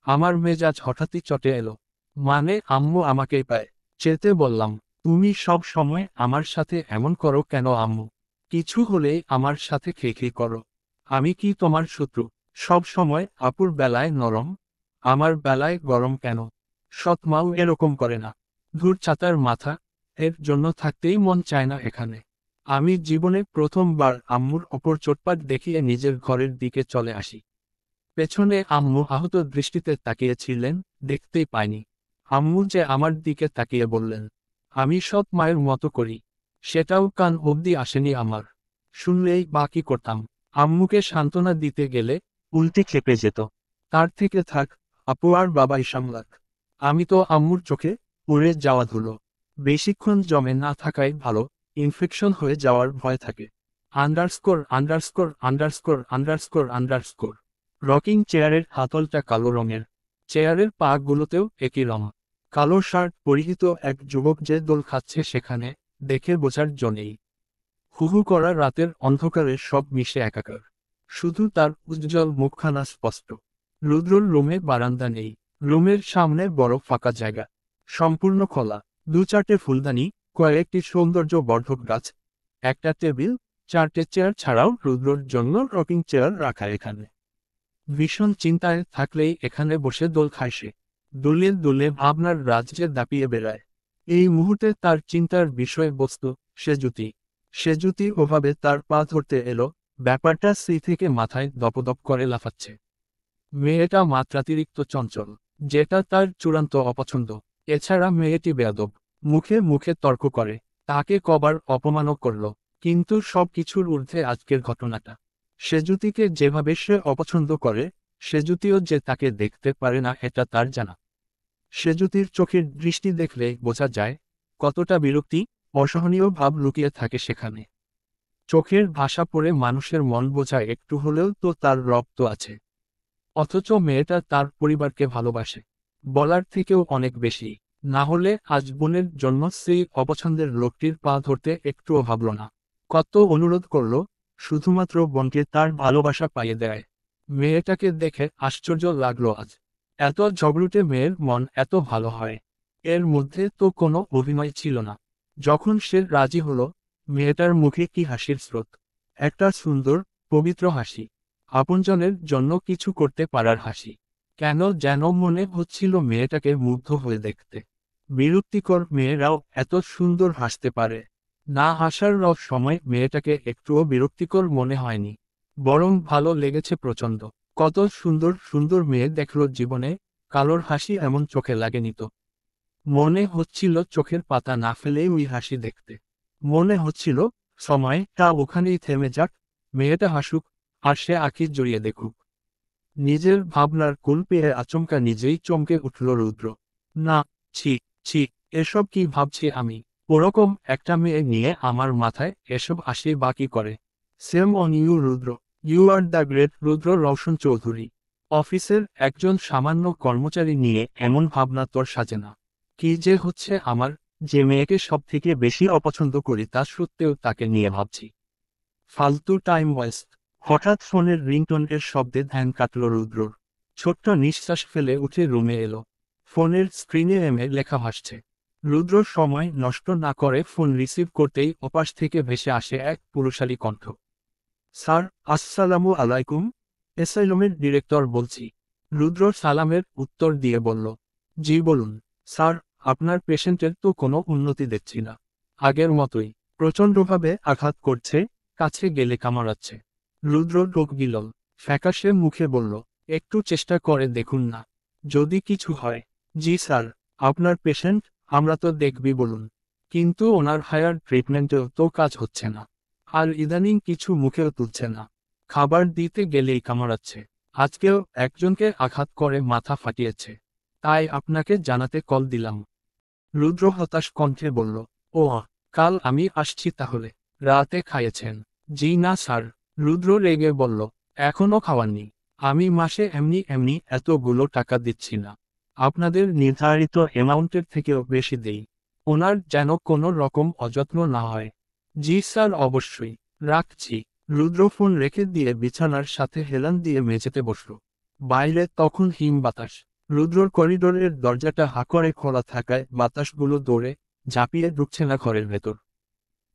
আমার মেজাজ হঠাৎই চটে এলো। মানে আম্মু আমাকেই পায়। চেতে বললাম, তুমি সব সময় আমার সাথে এমন করো কেন আম্মু? কিছু হলেই আমার সাথে খেয়ে করো। আমি কি তোমার শত্রু? সব সময় আপুর বেলায় নরম, আমার বেলায় গরম কেন? সৎ মাও এরকম করে না। ধুর ছাতার মাথা, এর জন্য থাকতেই মন চায় না এখানে। আমি জীবনে প্রথমবার আম্মুর ওপর চোটপাট দেখিয়ে নিজের ঘরের দিকে চলে আসি। পেছনে আম্মু আহত দৃষ্টিতে তাকিয়েছিলেন, দেখতেই পাইনি। আম্মু যে আমার দিকে তাকিয়ে বললেন, আমি সৎ মায়ের মতো করি, সেটাও কান অবধি আসেনি আমার। শুনলেই বা কি করতাম? আম্মুকে সান্ত্বনা দিতে গেলে উল্টে খেপে যেত। তার থেকে থাক, আপু আর বাবাই সামলাক। আমি তো আম্মুর চোখে উড়ে যাওয়া ধুলো। বেশিক্ষণ জমে না থাকাই ভালো, ইনফেকশন হয়ে যাওয়ার ভয় থাকে। Underscore underscore underscore underscore underscore. Rocking চেয়ারের হাতলটা কালো রঙের। চেয়ারের পা গুলোতেও একই রং। কালো শার্ট পরিহিত এক যুবক যে দোল খাচ্ছে সেখানে, দেখে বোঝার জন্যেই। হুহু করা রাতের অন্ধকারে সব মিশে একাকার। শুধু তার উজ্জ্বল মুখখানা স্পষ্ট। রুদ্রর রুমে বারান্দা নেই। রুমের সামনে বড় ফাঁকা জায়গা। সম্পূর্ণ খোলা। দু চারটে ফুলদানি, কয়েকটি সৌন্দর্য বর্ধক গাছ, একটা টেবিল, চারটে চেয়ার ছাড়াও রুদ্রর জন্য রকিং চেয়ার রাখা এখানে। ভীষণ চিন্তায় থাকলেই এখানে বসে দোল খায় সে। দোলে দোলে ভাবনার রাজ্যে দাপিয়ে বেড়ায়। এই মুহূর্তে তার চিন্তার বিষয়বস্তু সেজুতি। সেজুতি ওভাবে তার পা ধরতে এলো, ব্যাপারটা সেই থেকে মাথায় দপদপ করে লাফাচ্ছে। মেয়েটা মাত্রাতিরিক্ত চঞ্চল, যেটা তার চূড়ান্ত অপছন্দ। এছাড়া মেয়েটি বেয়াদব, মুখে মুখে তর্ক করে, তাকে কবার অপমানও করল। কিন্তু সব কিছুর ঊর্ধ্বে আজকের ঘটনাটা। সেজুতিকে যেভাবে সে অপছন্দ করে, সেজুতিও যে তাকে দেখতে পারে না এটা তার জানা। সেজুতির চোখের দৃষ্টি দেখলে বোঝা যায় কতটা বিরক্তি, অসহনীয় ভাব লুকিয়ে থাকে সেখানে। চোখের ভাষা পড়ে মানুষের মন বোঝায় একটু হলেও তো তার রক্ত আছে। অথচ মেয়েটা তার পরিবারকে ভালোবাসে বলার থেকেও অনেক বেশি। না হলে আজ বোনের জন্য সেই অপছন্দের লোকটির পা ধরতে একটুও ভাবল না। কত অনুরোধ করল, শুধুমাত্র বোনকে তার ভালোবাসা পাইয়ে দেয়। মেয়েটাকে দেখে আশ্চর্য লাগলো আজ। এত ঝগড়ুটে মেয়ের মন এত ভালো হয়, এর মধ্যে তো কোনো অভিনয় ছিল না। যখন সে রাজি হলো, মেয়েটার মুখে কি হাসির স্রোত! একটা সুন্দর, পবিত্র হাসি, আপনজনের জন্য কিছু করতে পারার হাসি। কেন যেন মনে হচ্ছিল মেয়েটাকে মুগ্ধ হয়ে দেখতে। বিরক্তিকর মেয়েরাও এত সুন্দর হাসতে পারে। না হাসার সময় মেয়েটাকে একটুও বিরক্তিকর মনে হয়নি, বরং ভালো লেগেছে প্রচণ্ড। কত সুন্দর সুন্দর মেয়ে দেখল জীবনে, কালোর হাসি এমন চোখে লাগেনি তো। মনে হচ্ছিল চোখের পাতা না ফেলেই ওই হাসি দেখতে। মনে হচ্ছিল সময়টা ওখানেই থেমে যাক, মেয়েটা হাসুক, আর সে আঁখি জড়িয়ে দেখুক। নিজের ভাবনার কুল পেয়ে আচমকা নিজেই চমকে উঠল রুদ্র। না, ছি, ছি, এসব কি ভাবছি আমি? ওরকম একটা মেয়ে নিয়ে আমার মাথায় এসব আসে বা কি করে? Shame on you Rudra, you are the great Rudra Roshan Chowdhury. অফিসের একজন সামান্য কর্মচারী নিয়ে এমন ভাবনা তোর সাজে না। কি যে হচ্ছে আমার, যে মেয়েকে সব থেকে বেশি অপছন্দ করি তা সত্ত্বেও তাকে নিয়ে ভাবছি। ফালতু টাইম ওয়েস্ট। হঠাৎ ফোনের রিংটোনের শব্দে ধ্যান কাটল রুদ্রর। ছোট্ট নিঃশ্বাস ফেলে উঠে রুমে এলো। ফোনের স্ক্রিনে লেখা ভাসছে। রুদ্র সময় নষ্ট না করে ফোন রিসিভ করতেই ওপাশ থেকে ভেসে আসে এক পুরুষালী কণ্ঠ। স্যার, আসসালামু আলাইকুম। এসাইলমের ডিরেক্টর বলছি। রুদ্র সালামের উত্তর দিয়ে বলল, জি বলুন স্যার। আপনার পেশেন্টের তো কোনো উন্নতি দেখছি না, আগের মতোই প্রচণ্ডভাবে আঘাত করছে, কাছে গেলে কামড়াচ্ছে। রুদ্র ঢোক গিলল, ফ্যাকাশে মুখে বলল, একটু চেষ্টা করে দেখুন না, যদি কিছু হয়। জি স্যার, আপনার পেশেন্ট, আমরা তো দেখবি বলুন। কিন্তু ওনার হায়ার ট্রিটমেন্টেও তো কাজ হচ্ছে না, আর ইদানিং কিছু মুখেও তুলছে না, খাবার দিতে গেলেই কামড়াচ্ছে। আজকেও একজনকে আঘাত করে মাথা ফাটিয়েছে, তাই আপনাকে জানাতে কল দিলাম। রুদ্র হতাশ কণ্ঠে বলল, ও, কাল আমি আসছি তাহলে। রাতে খাইয়েছেন? জি না স্যার। রুদ্র রেগে বলল, এখনো খাওয়াননি? আমি মাসে এমনি এমনি এতগুলো টাকা দিচ্ছি না, আপনাদের নির্ধারিত অ্যামাউন্টের থেকেও বেশি দেই। ওনার যেন কোনো রকম অযত্ন না হয়। জি স্যার, অবশ্যই। রাখছি। রুদ্র ফোন রেখে দিয়ে বিছানার সাথে হেলান দিয়ে মেঝেতে বসল। বাইরে তখন হিম বাতাস। রুদ্রর করিডোরের দরজাটা হা করে খোলা থাকায় বাতাসগুলো দৌড়ে ঝাঁপিয়ে ঢুকছে না ঘরের ভেতর।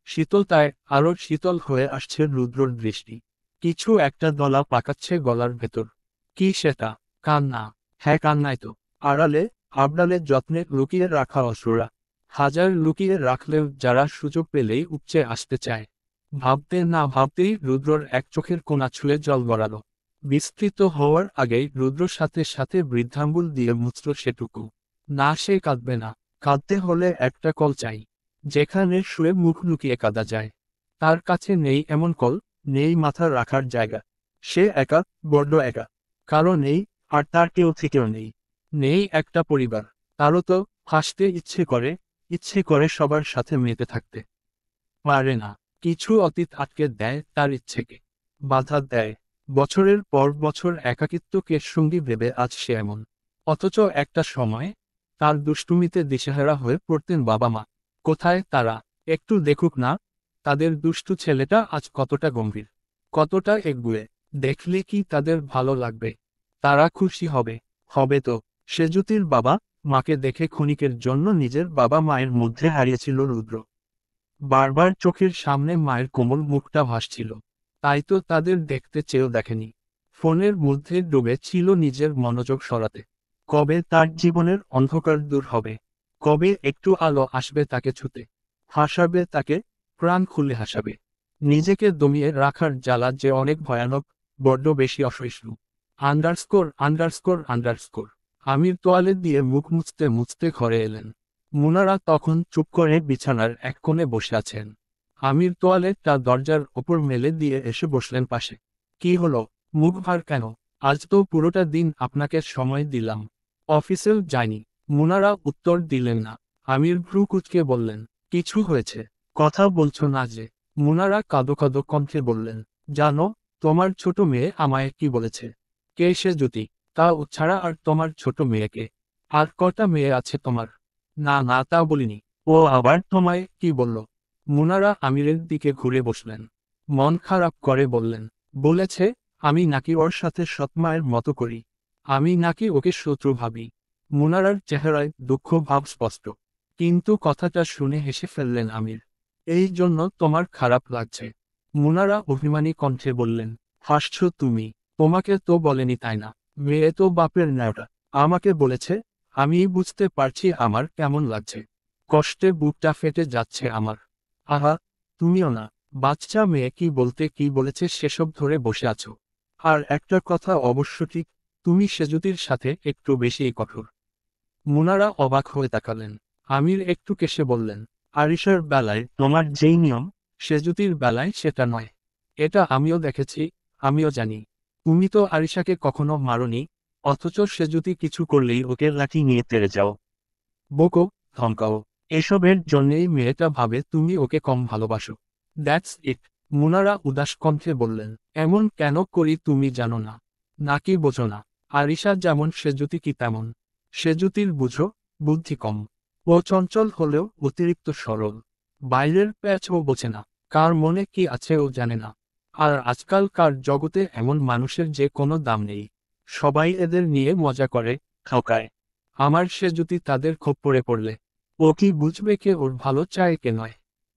শীতলতায় আরো শীতল হয়ে আসছে রুদ্রর দৃষ্টি। কিছু একটা দলা পাকাচ্ছে গলার ভেতর। কি সেটা? কান্না? হ্যাঁ, কান্নাই তো। আড়ালে আবডালে যত্নে লুকিয়ে রাখা অসুরা। হাজার লুকিয়ে রাখলেও যারা সুযোগ পেলেই উপচে আসতে চায়। ভাবতে না ভাবতেই রুদ্রর এক চোখের কোণা ছুঁয়ে জল গড়ালো। বিস্তৃত হওয়ার আগেই রুদ্রর সাথে সাথে বৃদ্ধাঙ্গুল দিয়ে মুচল সেটুকু। না, সে কাঁদবে না। কাঁদতে হলে একটা কল চাই, যেখানে শুয়ে মুখ লুকিয়ে কাঁদা যায়। তার কাছে নেই এমন কল, নেই মাথা রাখার জায়গা। সে একা, বড্ড একা। কারো নেই, আর তার কেউ থেকেও নেই। নেই একটা পরিবার। তারও তো হাসতে ইচ্ছে করে সবার সাথে মেতে থাকতে পারে না। কিছু অতীত আটকে দেয় তার ইচ্ছেকে, বাধা দেয়। বছরের পর বছর একাকিত্বকে সঙ্গী ভেবে আজ সে এমন। অথচ একটা সময় তার দুষ্টুমিতে দিশেহারা হয়ে পড়তেন বাবা মা। কোথায় তারা? একটু দেখুক না, তাদের দুষ্টু ছেলেটা আজ কতটা গম্ভীর, কতটা এগুয়ে। দেখলে কি তাদের ভালো লাগবে? তারা খুশি হবে? হবে তো। সেজুতির বাবা মাকে দেখে ক্ষণিকের জন্য নিজের বাবা মায়ের মধ্যে হারিয়েছিল রুদ্র। বারবার চোখের সামনে মায়ের কোমল মুখটা ভাসছিল, তাই তো তাদের দেখতে চেয়েও দেখেনি। ফোনের মধ্যে ডুবে ছিল নিজের মনোযোগ সরাতে। কবে তার জীবনের অন্ধকার দূর হবে? কবে একটু আলো আসবে তাকে ছুতে? হাসাবে তাকে, প্রাণ খুলে হাসাবে। নিজেকে দমিয়ে রাখার জ্বালা যে অনেক ভয়ানক, বড্ড বেশি অসহিষ্ণু। আন্ডারস্কোর। আমির তোয়ালে দিয়ে মুখ মুছতে মুছতে ঘরে এলেন। মুনারা তখন চুপ করে বিছানার এক কোণে বসে আছেন। আমির তোয়ালেটা দরজার ওপর মেলে দিয়ে এসে বসলেন পাশে। কি হলো, মুখ ভার কেন? আজ তো পুরোটা দিন আপনাকে সময় দিলাম, অফিসেও যায়নি। মুনারা উত্তর দিলেন না। আমির ভ্রু কুঁচকে বললেন, কিছু হয়েছে? কথা বলছো না যে? মুনারা কাঁদো কাঁদো কণ্ঠে বললেন, জানো, তোমার ছোট মেয়ে আমায় কি বলেছে? কে সে জ্যোতি? তা ছাড়া আর তোমার ছোট মেয়েকে? আর কটা মেয়ে আছে তোমার? না না, তা বলিনি। ও আবার তোমায় কি বলল? মুনারা আমিরের দিকে ঘুরে বসলেন। মন খারাপ করে বললেন, বলেছে আমি নাকি ওর সাথে সৎমায়ের মতো করি, আমি নাকি ওকে শত্রু ভাবি। মুনারার চেহারায় দুঃখ ভাব স্পষ্ট, কিন্তু কথাটা শুনে হেসে ফেললেন আমির। এই জন্য তোমার খারাপ লাগছে? মুনারা অভিমানী কণ্ঠে বললেন, হাসছ তুমি? তোমাকে তো বলেনি তাই না? মেয়ে তো বাপের ন্যাওটা, আমাকে বলেছে। আমি বুঝতে পারছি আমার কেমন লাগছে, কষ্টে বুকটা ফেটে যাচ্ছে আমার। আহা, তুমিও না, বাচ্চা মেয়ে কি বলতে কি বলেছে সেসব ধরে বসে আছো। আর একটা কথা অবশ্য ঠিক, তুমি সেজুতির সাথে একটু বেশিই কঠোর। মুনারা অবাক হয়ে তাকালেন। আমির একটু কেসে বললেন, আরিশার বেলায় তোমার যেই নিয়ম, সেজুতির বেলায় সেটা নয়। এটা আমিও দেখেছি, আমিও জানি। তুমি তো আরিশাকে কখনো মারোনি, অথচ সেজুতি কিছু করলেই ওকে লাঠি নিয়ে তেড়ে যাও, বকো, ধমকাও। এসবের জন্যেই মেয়েটা ভাবে তুমি ওকে কম ভালোবাসো। That's it. মুনারা উদাস কণ্ঠে বললেন, এমন কেন করি তুমি জানো না? নাকি বোঝো না? আরিশা যেমন সেজুতি কি তেমন। সেজুতির বুঝো, বুদ্ধি কম। ও চঞ্চল হলেও অতিরিক্ত সরল। বাইরের প্যাচ ও বোঝে না, কার মনে কি আছে ও জানে না। আর আজকালকার জগতে এমন মানুষের যে কোনো দাম নেই। সবাই এদের নিয়ে মজা করে, ঠকায়। আমার সেজুতি তাদের খপ্পরে পড়লে ও কি বুঝবে কে ওর ভালো চায় কে নয়?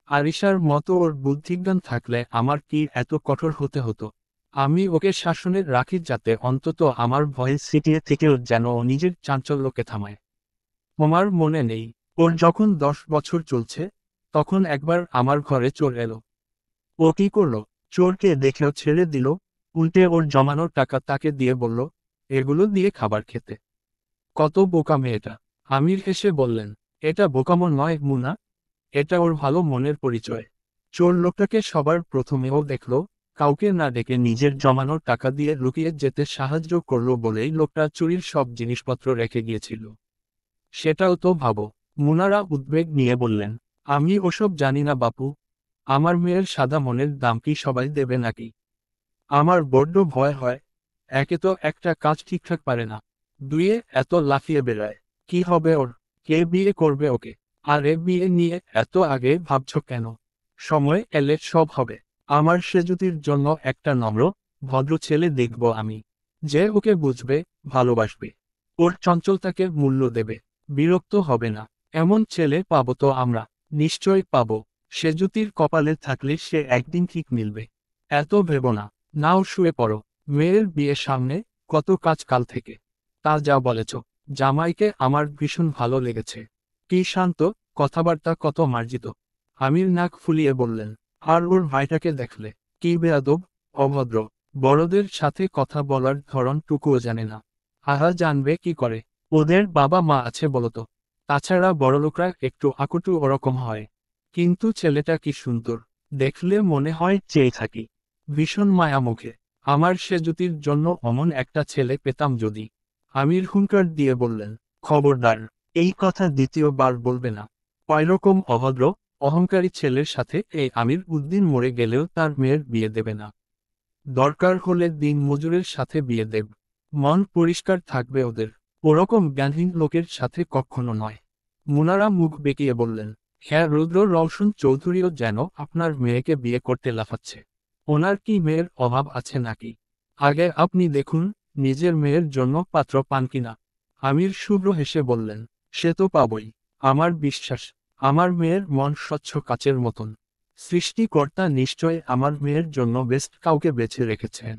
আরিশার মতো ওর বুদ্ধিজ্ঞান থাকলে আমার কি এত কঠোর হতে হতো? আমি ওকে শাসনে রাখি যাতে অন্তত আমার ভয়ে সিটিয়ে থেকেও যেন ও নিজের চাঞ্চল্যকে থামায়। তোমার মনে নেই, ওর যখন 10 বছর চলছে, তখন একবার আমার ঘরে চোর এলো। ও কি করলো? চোরকে দেখেও ছেড়ে দিল, উল্টে ওর জমানো টাকা তাকে দিয়ে বলল, এগুলো দিয়ে খাবার খেতে। কত বোকা মেয়েটা! আমির হেসে বললেন, এটা বোকামো নয় মুনা, এটা ওর ভালো মনের পরিচয়। চোর লোকটাকে সবার প্রথমে ও দেখল, কাউকে না ডেকে নিজের জমানো টাকা দিয়ে লুকিয়ে যেতে সাহায্য করলো বলেই লোকটা চুরির সব জিনিসপত্র রেখে গিয়েছিল। সেটাও তো ভাবো। মুনারা উদ্বেগ নিয়ে বললেন, আমি ওসব জানি না বাপু। আমার মেয়ের সাদা মনের দাম কি সবাই দেবে নাকি? আমার বড্ড ভয় হয়। একে তো একটা কাজ ঠিকঠাক পারে না, দুইয়ে এত লাফিয়ে বেড়ায়। কি হবে ওর? কে বিয়ে করবে ওকে? আর এ বিয়ে নিয়ে এত আগে ভাবছ কেন? সময় এলে সব হবে। আমার সেজুতির জন্য একটা নম্র, ভদ্র ছেলে দেখব আমি, যে ওকে বুঝবে, ভালোবাসবে, ওর চঞ্চলতাকে মূল্য দেবে, বিরক্ত হবে না। এমন ছেলে পাবো তো আমরা, নিশ্চয় পাবো। সেজুতির কপালে থাকলে সে একদিন ঠিক মিলবে। এত ভেবো না, নাও শুয়ে পড়ো। মেয়ের বিয়ে সামনে, কত কাজ কাল থেকে। তা যা বলেছ, জামাইকে আমার ভীষণ ভালো লেগেছে। কি শান্ত, কথাবার্তা কত মার্জিত। আমির নাক ফুলিয়ে বললেন, আর ওর ভাইটাকে দেখলে, কি বেয়াদব, অভদ্র, বড়দের সাথে কথা বলার ধরন টুকুও জানে না। আহা, জানবে কি করে? ওদের বাবা মা আছে বলতো। তাছাড়া বড়লোকরা একটু আকুটু ওরকম হয়। কিন্তু ছেলেটা কি সুন্দর, দেখলে মনে হয় চেয়ে থাকি। ভীষণ মায়া মুখে। আমার সেজুতির জন্য অমন একটা ছেলে পেতাম যদি। আমির হুঙ্কার দিয়ে বললেন, খবরদার, এই কথা দ্বিতীয়বার বলবে না। ওইরকম অভদ্র, অহংকারী ছেলের সাথে এই আমির উদ্দিন মরে গেলেও তার মেয়ের বিয়ে দেবে না। দরকার হলে দিন মজুরের সাথে বিয়ে দেব। মন পরিষ্কার থাকবে ওদের। ওরকম জ্ঞানহীন লোকের সাথে কখনো নয়। মুনারা মুখ বেঁকিয়ে বললেন, হ্যাঁ, রুদ্র রওশন চৌধুরীও যেন আপনার মেয়েকে বিয়ে করতে লাফাচ্ছে। ওনার কি মেয়ের অভাব আছে নাকি? আগে আপনি দেখুন, নিজের মেয়ের জন্য পাত্র পান কিনা। আমির শুভ্র হেসে বললেন, সে তো পাবই। আমার বিশ্বাস, আমার মেয়ের মন স্বচ্ছ কাচের মতন। সৃষ্টিকর্তা নিশ্চয় আমার মেয়ের জন্য বেস্ট কাউকে বেছে রেখেছেন।